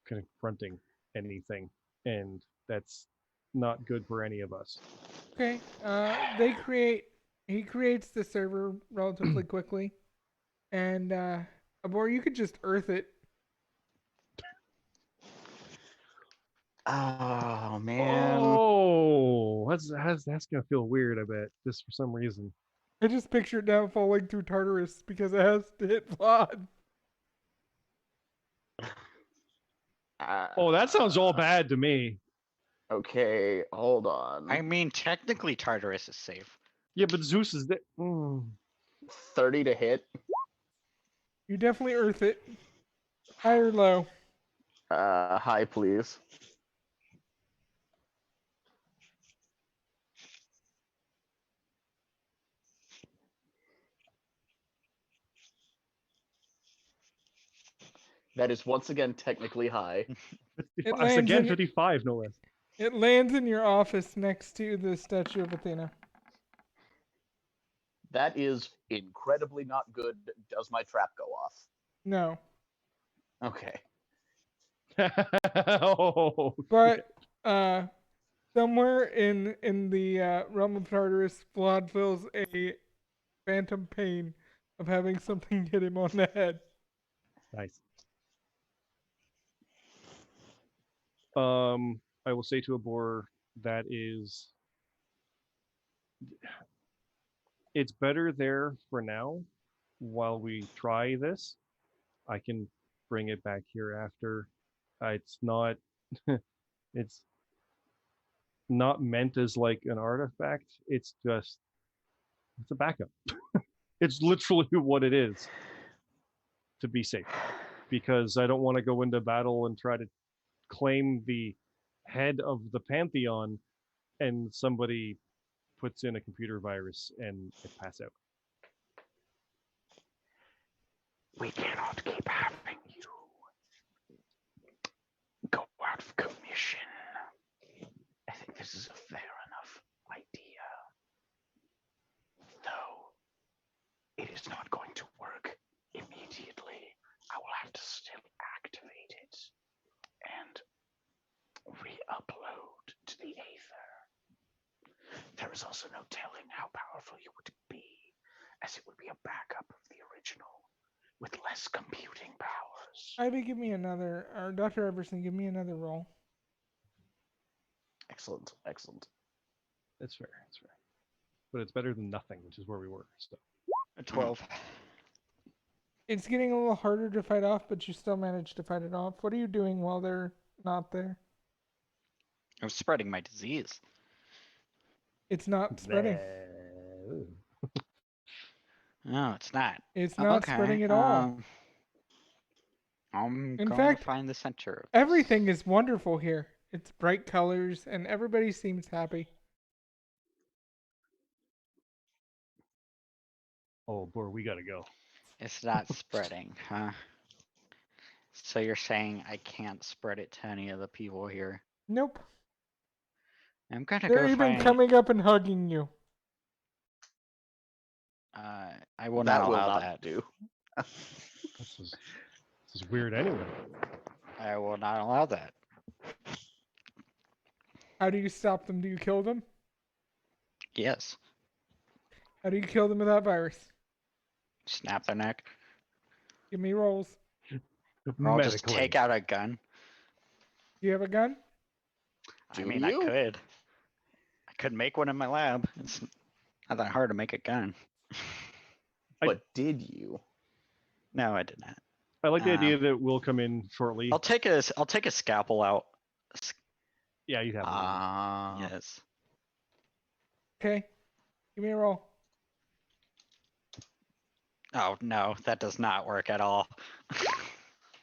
confronting anything, and that's not good for any of us. Okay. He creates the server relatively quickly, and Abor, you could just earth it. Oh man. Oh, that's gonna feel weird. I bet, just for some reason. I just picture it now falling through Tartarus because it has to hit Vlad. Oh, that sounds all bad to me. Okay, hold on. I mean, technically Tartarus is safe. Yeah, but Zeus is there. 30 to hit. You definitely earth it. High or low? High, please. That is once again technically high. It lands again in, 55, no less. It lands in your office next to the statue of Athena. That is incredibly not good. Does my trap go off? No. Okay. Oh, but somewhere in the realm of Tartarus, Vlad feels a phantom pain of having something hit him on the head. Nice. I will say to a boar that is, it's better there for now while we try this. I can bring it back here after. It's not it's not meant as like an artifact. It's just it's a backup. It's literally what it is to be safe. Because I don't want to go into battle and try to claim the head of the Pantheon and somebody puts in a computer virus and I pass out. We cannot keep having you. go out of commission. I think this is a fair enough idea. Though it is not going to work immediately. I will have to still activate it and re-upload to the Aether. There is also no telling how powerful you would be, as it would be a backup of the original with less computing powers. Ivy, give me another, or Dr. Everson, give me another roll. Excellent, excellent. That's fair. That's fair. But it's better than nothing, which is where we were. So A 12. It's getting a little harder to fight off, but you still managed to fight it off. What are you doing while they're not there? I'm spreading my disease. It's not spreading. Ooh. No, it's not. It's not Okay, spreading at all. I'm In going fact, to find the center of this. Everything is wonderful here. It's bright colors, and everybody seems happy. Oh, boy, we gotta go. It's not spreading, huh? So you're saying I can't spread it to any of the people here? Nope. I'm gonna They're go even find. coming up and hugging you. I will That not will allow not that. do. This is weird anyway. I will not allow that. How do you stop them? Do you kill them? Yes. How do you kill them without virus? Snap their neck. Give me rolls. Or I'll just Medically. take out a gun. Do you have a gun? I Do mean, you? I could. I could make one in my lab. It's not that hard to make a gun. But did you? No, I did not. I like the idea Um, that we'll come in shortly. I'll take a scalpel out. Yeah, you'd have one. Ah. Yes. Okay. Give me a roll. Oh no, that does not work at all.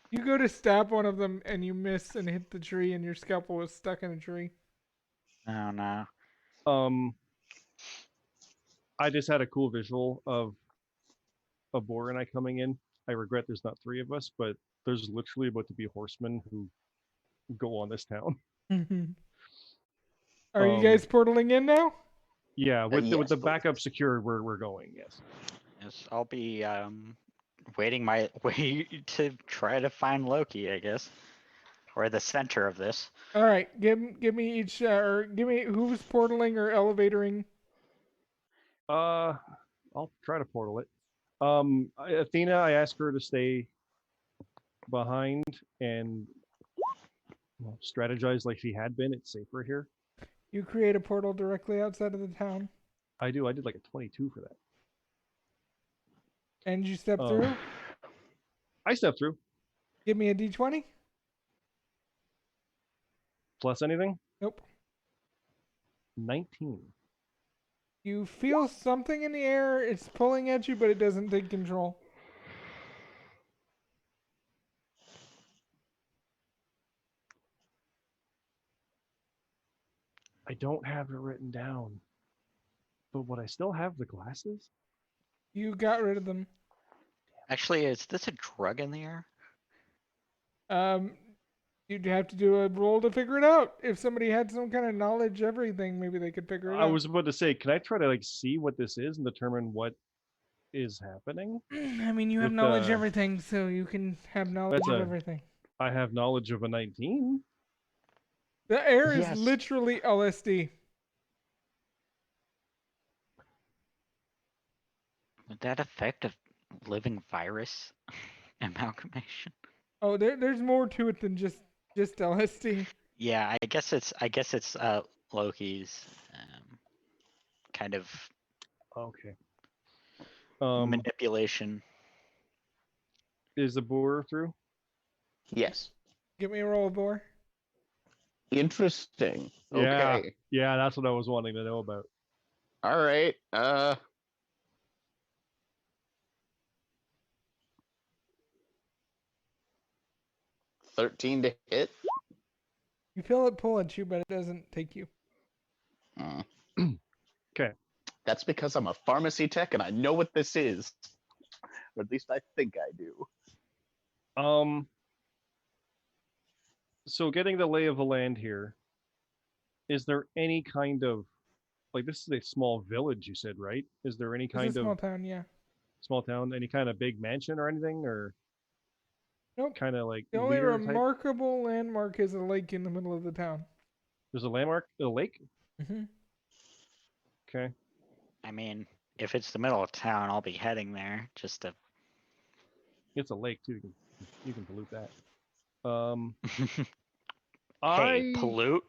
You go to stab one of them, and you miss and hit the tree, and your scalpel was stuck in a tree. Oh no. I just had a cool visual of a boar and I coming in. I regret there's not three of us, but there's literally about to be horsemen who go on this town. Are you guys portaling in now? Yeah, with yes, the please. backup secured, we're going. Yes. Yes, I'll be waiting my way to try to find Loki, I guess, or the center of this. All right. Give me each, or give me who's portaling or elevatoring. I'll try to portal it. Athena, I asked her to stay behind and strategize like she had been. It's safer here. You create a portal directly outside of the town, I do. I did like a 22 for that. and you step through. I stepped through. Give me a d20. Plus anything? Nope. 19. You feel something in the air. It's pulling at you, but it doesn't take control. I don't have it written down. But would I still have the glasses? You got rid of them. Actually, is this a drug in the air? You'd have to do a roll to figure it out. If somebody had some kind of knowledge, everything, maybe they could figure it out. I was about to say, can I try to like see what this is and determine what is happening? I mean, you have With, knowledge of everything, so you can have knowledge That's of a- everything. I have knowledge of a 19. The air is Yes. literally LSD. Would that affect a living virus amalgamation? Oh, there's more to it than just LSD. Yeah, I guess it's Loki's kind of Okay. manipulation. Is the boar through? Yes. Give me a roll, Boar. Interesting. Yeah. Okay. Yeah, that's what I was wanting to know about. All right. 13 to hit. You feel it pull at you, but it doesn't take you. Okay. That's because I'm a pharmacy tech and I know what this is. Or at least I think I do. So getting the lay of the land here, is there any kind of like this is a small village you said, right? Is there any It's a kind small of town, yeah. small town, any kind of big mansion or anything, or Nope. kind of like The only leader type? remarkable landmark is a lake in the middle of the town. There's a landmark, a lake. Hmm. Okay. I mean, if it's the middle of town, I'll be heading there just to. It's a lake too. You can pollute that. Hey, I pollute?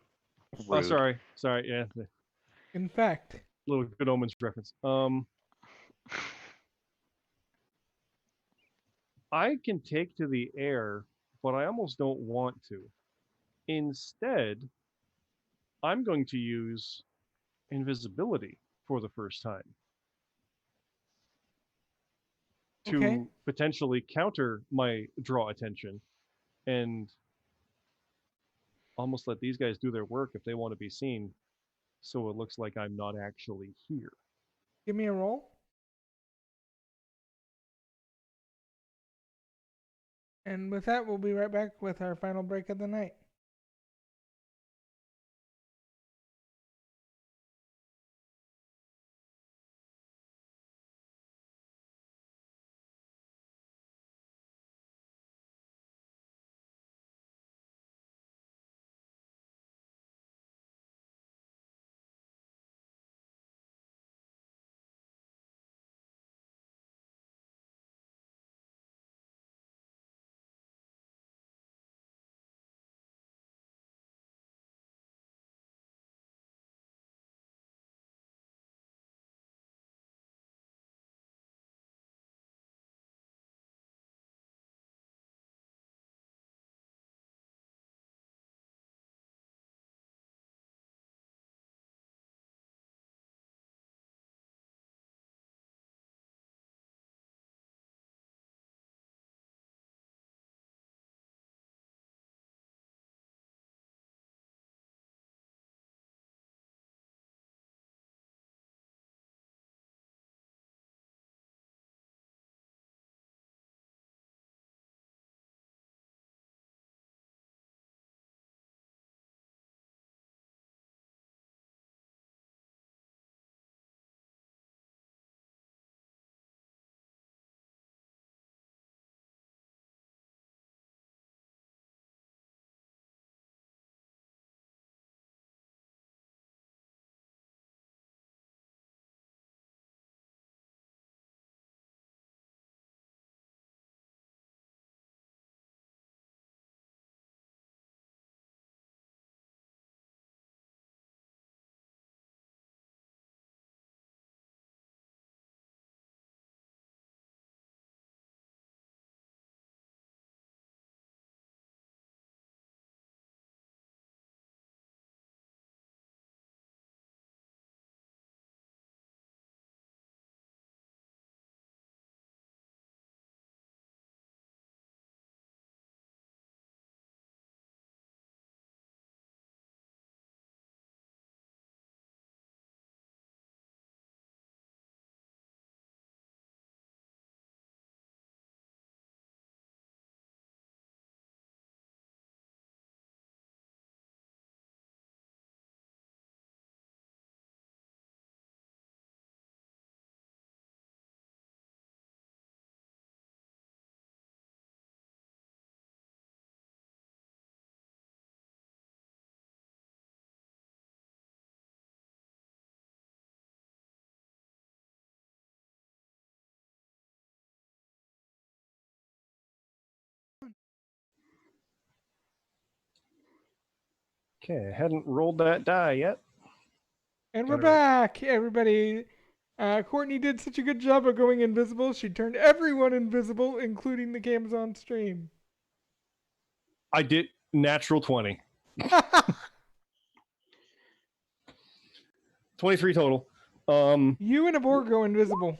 oh Rude. sorry yeah, the In fact, little Good Omens reference. I can take to the air, but I almost don't want to. Instead, I'm going to use invisibility for the first time okay. to potentially counter my draw attention and almost let these guys do their work if they want to be seen, so it looks like I'm not actually here. Give me a roll. And with that, we'll be right back with our final break of the night. Okay, I hadn't rolled that die yet. And we're Got it right. back, everybody. Courtney did such a good job of going invisible. She turned everyone invisible, including the cams on stream. I did natural 20. 23 total. You and Abor go invisible.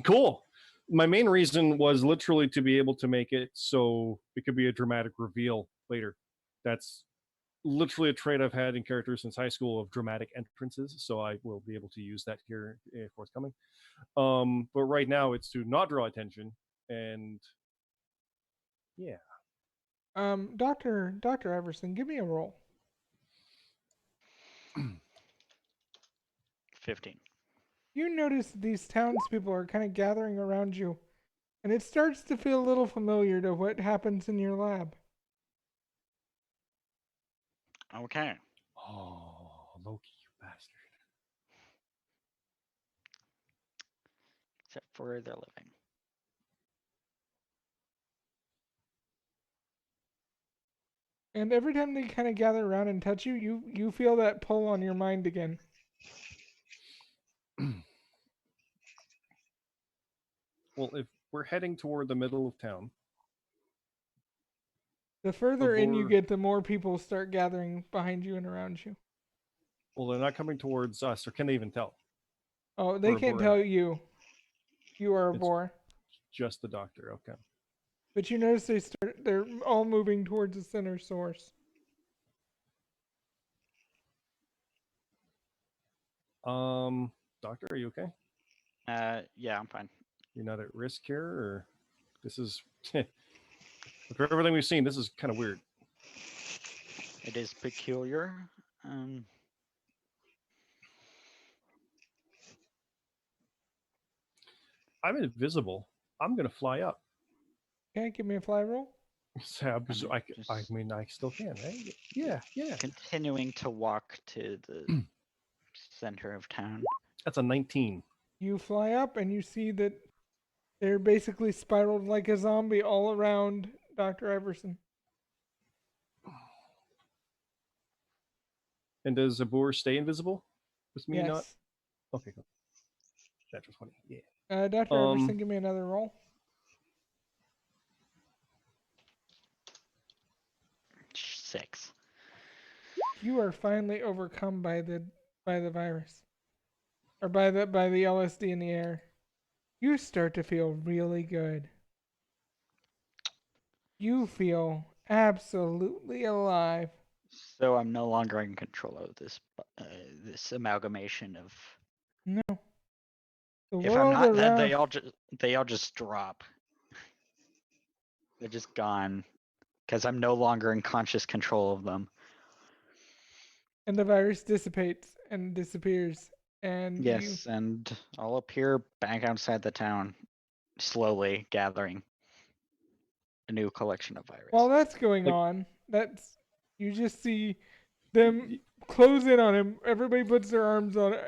Cool. My main reason was literally to be able to make it so it could be a dramatic reveal later. That's literally a trait I've had in characters since high school of dramatic entrances, so I will be able to use that here forthcoming. But right now it's to not draw attention, and yeah. Doctor Everson, give me a roll. 15. You notice these townspeople are kind of gathering around you, and it starts to feel a little familiar to what happens in your lab. Okay. Oh, Loki, you bastard. Except for they're living. And every time they kind of gather around and touch you, you feel that pull on your mind again. Well, if we're heading toward the middle of town, The further in you boar- get, the more people start gathering behind you and around you. well, they're not coming towards us, or can they even tell? Oh, they Or a can't boar tell at? you. You are a It's boar. just the doctor. Okay. But you notice they're all moving towards the center source. Doctor, are you okay? Yeah, I'm fine. You're not at risk here, or this is after everything we've seen, this is kind of weird. It is peculiar. I'm invisible. I'm gonna fly up. Okay, give me a fly roll. I mean, I still can, right? Yeah. Continuing to walk to the center of town. That's a 19. You fly up and you see that they're basically spiraled like a zombie all around Dr. Everson. And does Zabur stay invisible? With me not? Yes. Okay, cool. Natural 20. Yeah. Dr. Everson, give me another roll. 6. You are finally overcome by the virus. Or by the LSD in the air. You start to feel really good. You feel absolutely alive. So I'm no longer in control of this amalgamation of. No. The If I'm world not, then around they all just drop. They're just gone because I'm no longer in conscious control of them. and the virus dissipates and disappears. And Yes, and I'll appear back outside the town, slowly gathering a new collection of virus. while that's going Like- on, you just see them close in on him. Everybody puts their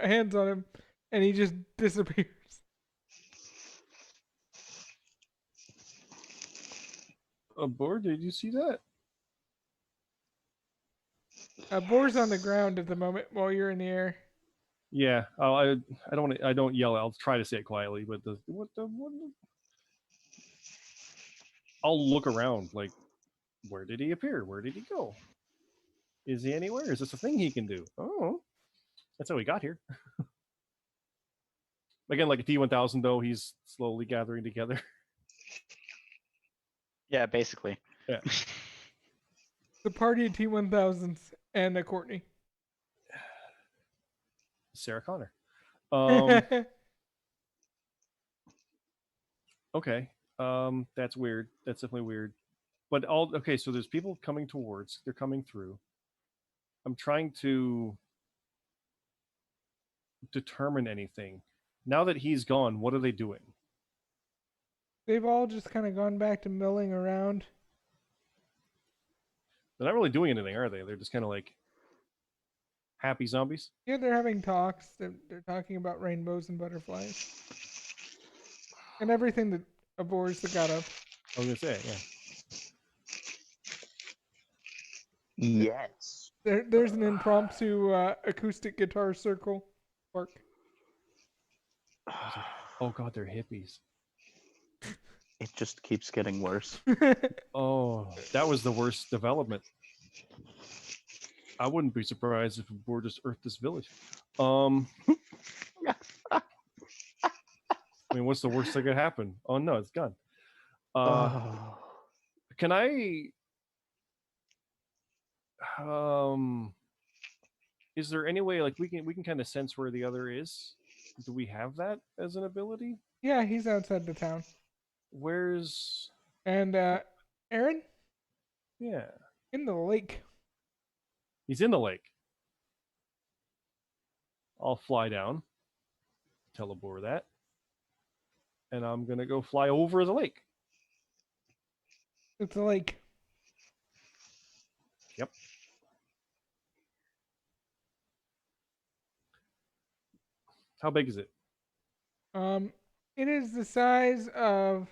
hands on him, and he just disappears. Boar, did you see that? Boar's on the ground at the moment while you're in the air. Yeah. Oh, I don't yell. I'll try to say it quietly, but what? I'll look around. Like, where did he appear? Where did he go? Is he anywhere? Is this a thing he can do? Oh, that's how he got here. Again, like a T1000, though, he's slowly gathering together. Yeah, basically. Yeah. The party of T1000s and Courtney. Sarah Connor. Okay. That's weird. That's definitely weird. But okay, so there's people coming towards, they're coming through. I'm trying to determine anything. Now that he's gone, what are they doing? They've all just kind of gone back to milling around. They're not really doing anything, are they? They're just kind of like happy zombies. Yeah, they're having talks. They're talking about rainbows and butterflies. And everything that a boar's the god of. I was gonna say, yeah. Yes. There's an impromptu acoustic guitar circle work. Oh god, they're hippies. It just keeps getting worse. Oh, that was the worst development. I wouldn't be surprised if we just earthed this village. I mean, what's the worst that could happen? Oh no, it's gone. Can I? Is there any way like we can kind of sense where the other is? Do we have that as an ability? Yeah, he's outside the town. Where's? And Aaron, Yeah. In the lake. He's in the lake. I'll fly down. Tell Abor that. And I'm going to go fly over the lake. It's a lake. Yep. How big is it? It is the size of.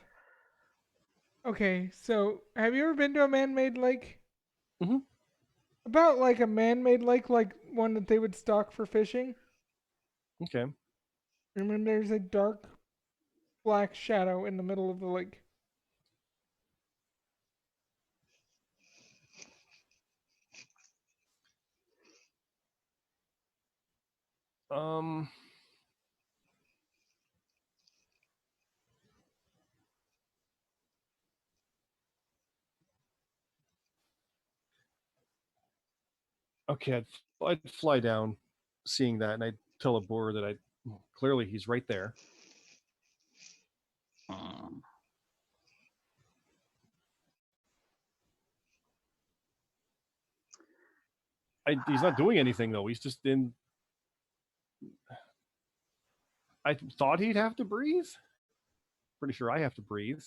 Okay, so have you ever been to a man-made lake? Mhm. About like a man-made lake, like one that they would stock for fishing. Okay. Remember, there's a dark black shadow in the middle of the lake. Um. Okay, I'd fly down, seeing that, and I'd tell Abor that clearly he's right there. He's not doing anything though. He's just in. I thought he'd have to breathe. Pretty sure I have to breathe.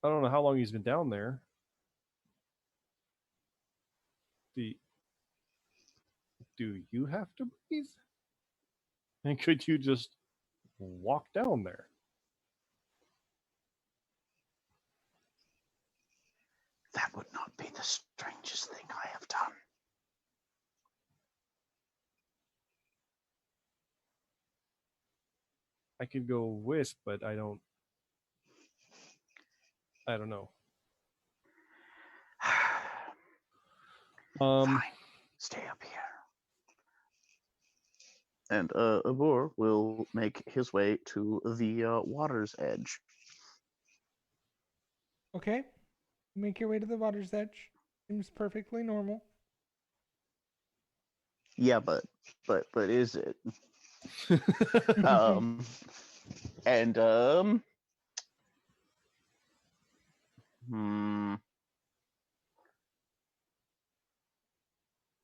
I don't know how long he's been down there. Do you have to breathe? And could you just walk down there? That would not be the strangest thing I have done. I could go wisp, but I don't know. Fine. Stay up here. And Abor will make his way to the water's edge. Okay, make your way to the water's edge. Seems perfectly normal. Yeah, but is it? um, and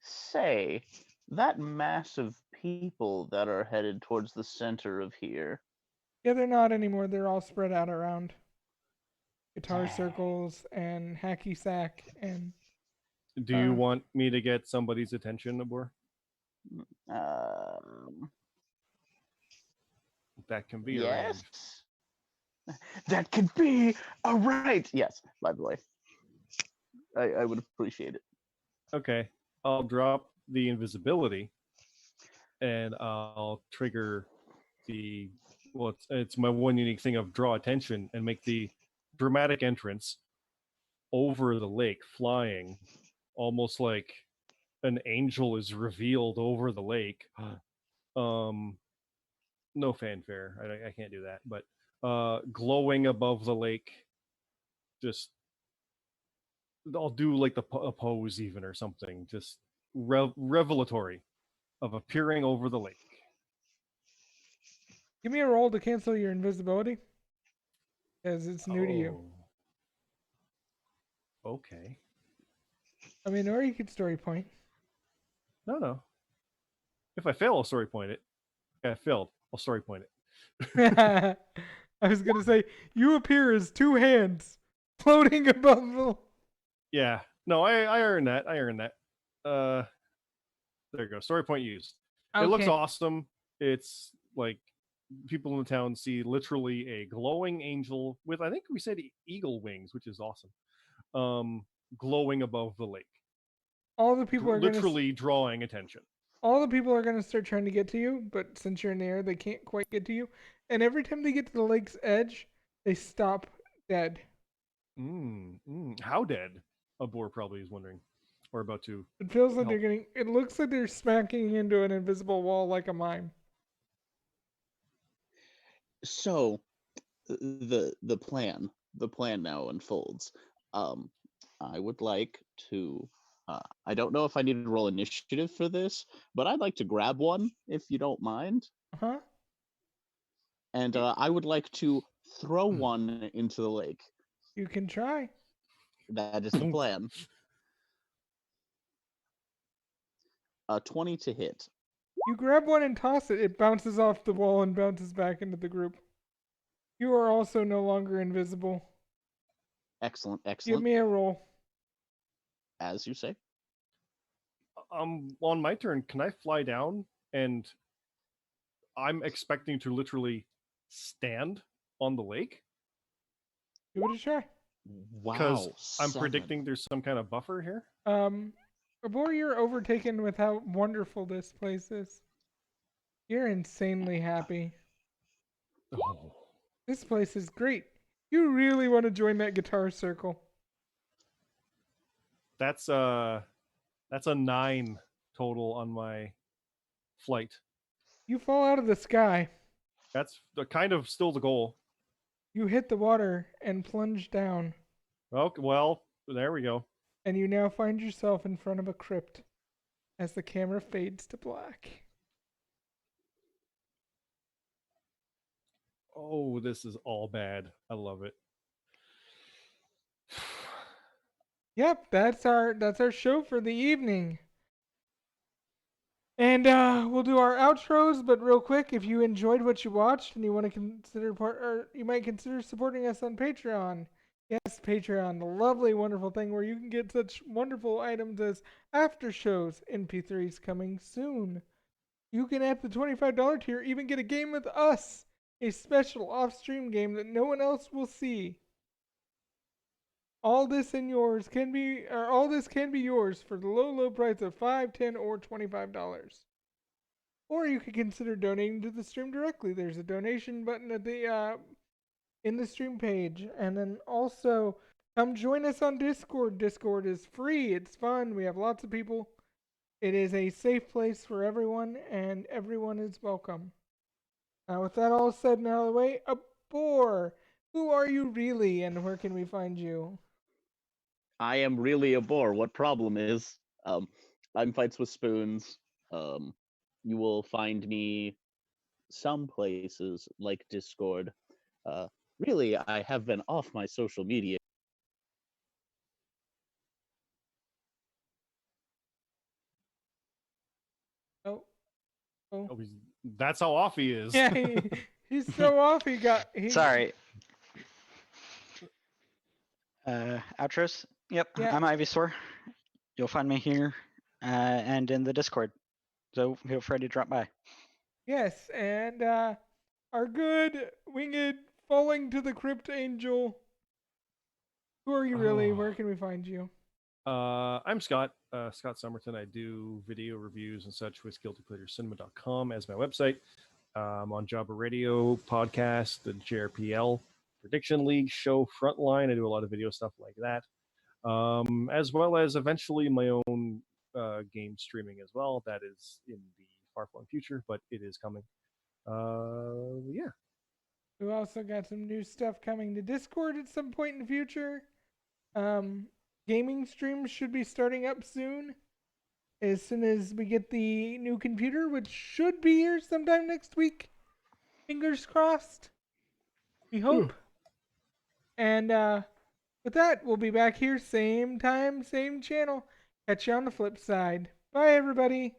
say that mass of people that are headed towards the center of here. Yeah, they're not anymore. They're all spread out around guitar circles and hacky sack and. Do you want me to get somebody's attention, Abor? That can be arranged. That could be all right. Yes, by the way, I would appreciate it. Okay, I'll drop the invisibility, and I'll trigger the it's my one unique thing of draw attention and make the dramatic entrance over the lake, flying, almost like an angel is revealed over the lake. No fanfare. I can't do that, but glowing above the lake. Just I'll do like a pose even or something. Just revelatory of appearing over the lake. Give me a roll to cancel your invisibility, as it's new to you. Okay. I mean, or you could story point. No. If I fail, I'll story point it. If I failed, I'll story point it. I was gonna say you appear as two hands floating above the. Yeah. No, I earned that. There you go. Story point used. Okay. It looks awesome. It's like people in the town see literally a glowing angel with, I think we said eagle wings, which is awesome. Glowing above the lake. All the people are literally drawing attention. All the people are gonna start trying to get to you, but since you're in the air, they can't quite get to you. And every time they get to the lake's edge, they stop dead. How dead? Abor probably is wondering, or about to. It feels like they're getting. It looks like they're smacking into an invisible wall like a mime. So, the plan now unfolds. I would like to. I don't know if I need to roll initiative for this, but I'd like to grab one if you don't mind. Huh? And I would like to throw one into the lake. You can try. That is the plan. 20 to hit. You grab one and toss it. It bounces off the wall and bounces back into the group. You are also no longer invisible. Excellent, Give excellent. me a roll. As you say. On my turn, can I fly down? And I'm expecting to literally stand on the lake Give it a try. because Wow. I'm 7. predicting there's some kind of buffer here. Before you're overtaken with how wonderful this place is, you're insanely happy. Oh. This place is great. You really want to join that guitar circle. That's a 9 total on my flight. You fall out of the sky. That's the kind of still the goal. You hit the water and plunge down, Okay, well, there we go. and you now find yourself in front of a crypt as the camera fades to black. Oh, this is all bad. I love it. Yep, that's our show for the evening. And we'll do our outros, but real quick, if you enjoyed what you watched and you want to consider or you might consider supporting us on Patreon. Yes, Patreon, the lovely, wonderful thing where you can get such wonderful items as after shows, MP3s coming soon. You can at the $25 tier even get a game with us, a special off-stream game that no one else will see. All this can be yours for the low price of $5, $10, or $25. Or you could consider donating to the stream directly. There's a donation button at the in the stream page, and then also come join us on Discord. Discord is free. It's fun. We have lots of people. It is a safe place for everyone, and everyone is welcome. Now, with that all said and out of the way, Abor, who are you really, and where can we find you? I am really a bore. What problem is? I'm Fights with Spoons. You will find me some places like Discord. Really, I have been off my social media. Oh, oh, Oh, that's how off he is. yeah, he's so off. Sorry. Outros? Yep, Yeah. I'm Ivysaur. You'll find me here and in the Discord. So feel free to drop by. Yes, and our good winged falling to the crypt angel. Who are you really? Where can we find you? I'm Scott, Scott Somerton. I do video reviews and such with guiltypleasurecinema.com as my website. On Jabba Radio podcast, the JRPL Prediction League show Frontline. I do a lot of video stuff like that, as well as eventually my own game streaming as well. That is in the far-flung future, but it is coming. Yeah. We've also got some new stuff coming to Discord at some point in the future. Gaming streams should be starting up soon. As soon as we get the new computer, which should be here sometime next week. Fingers crossed. We hope. And with that, we'll be back here same time, same channel. Catch you on the flip side. Bye, everybody.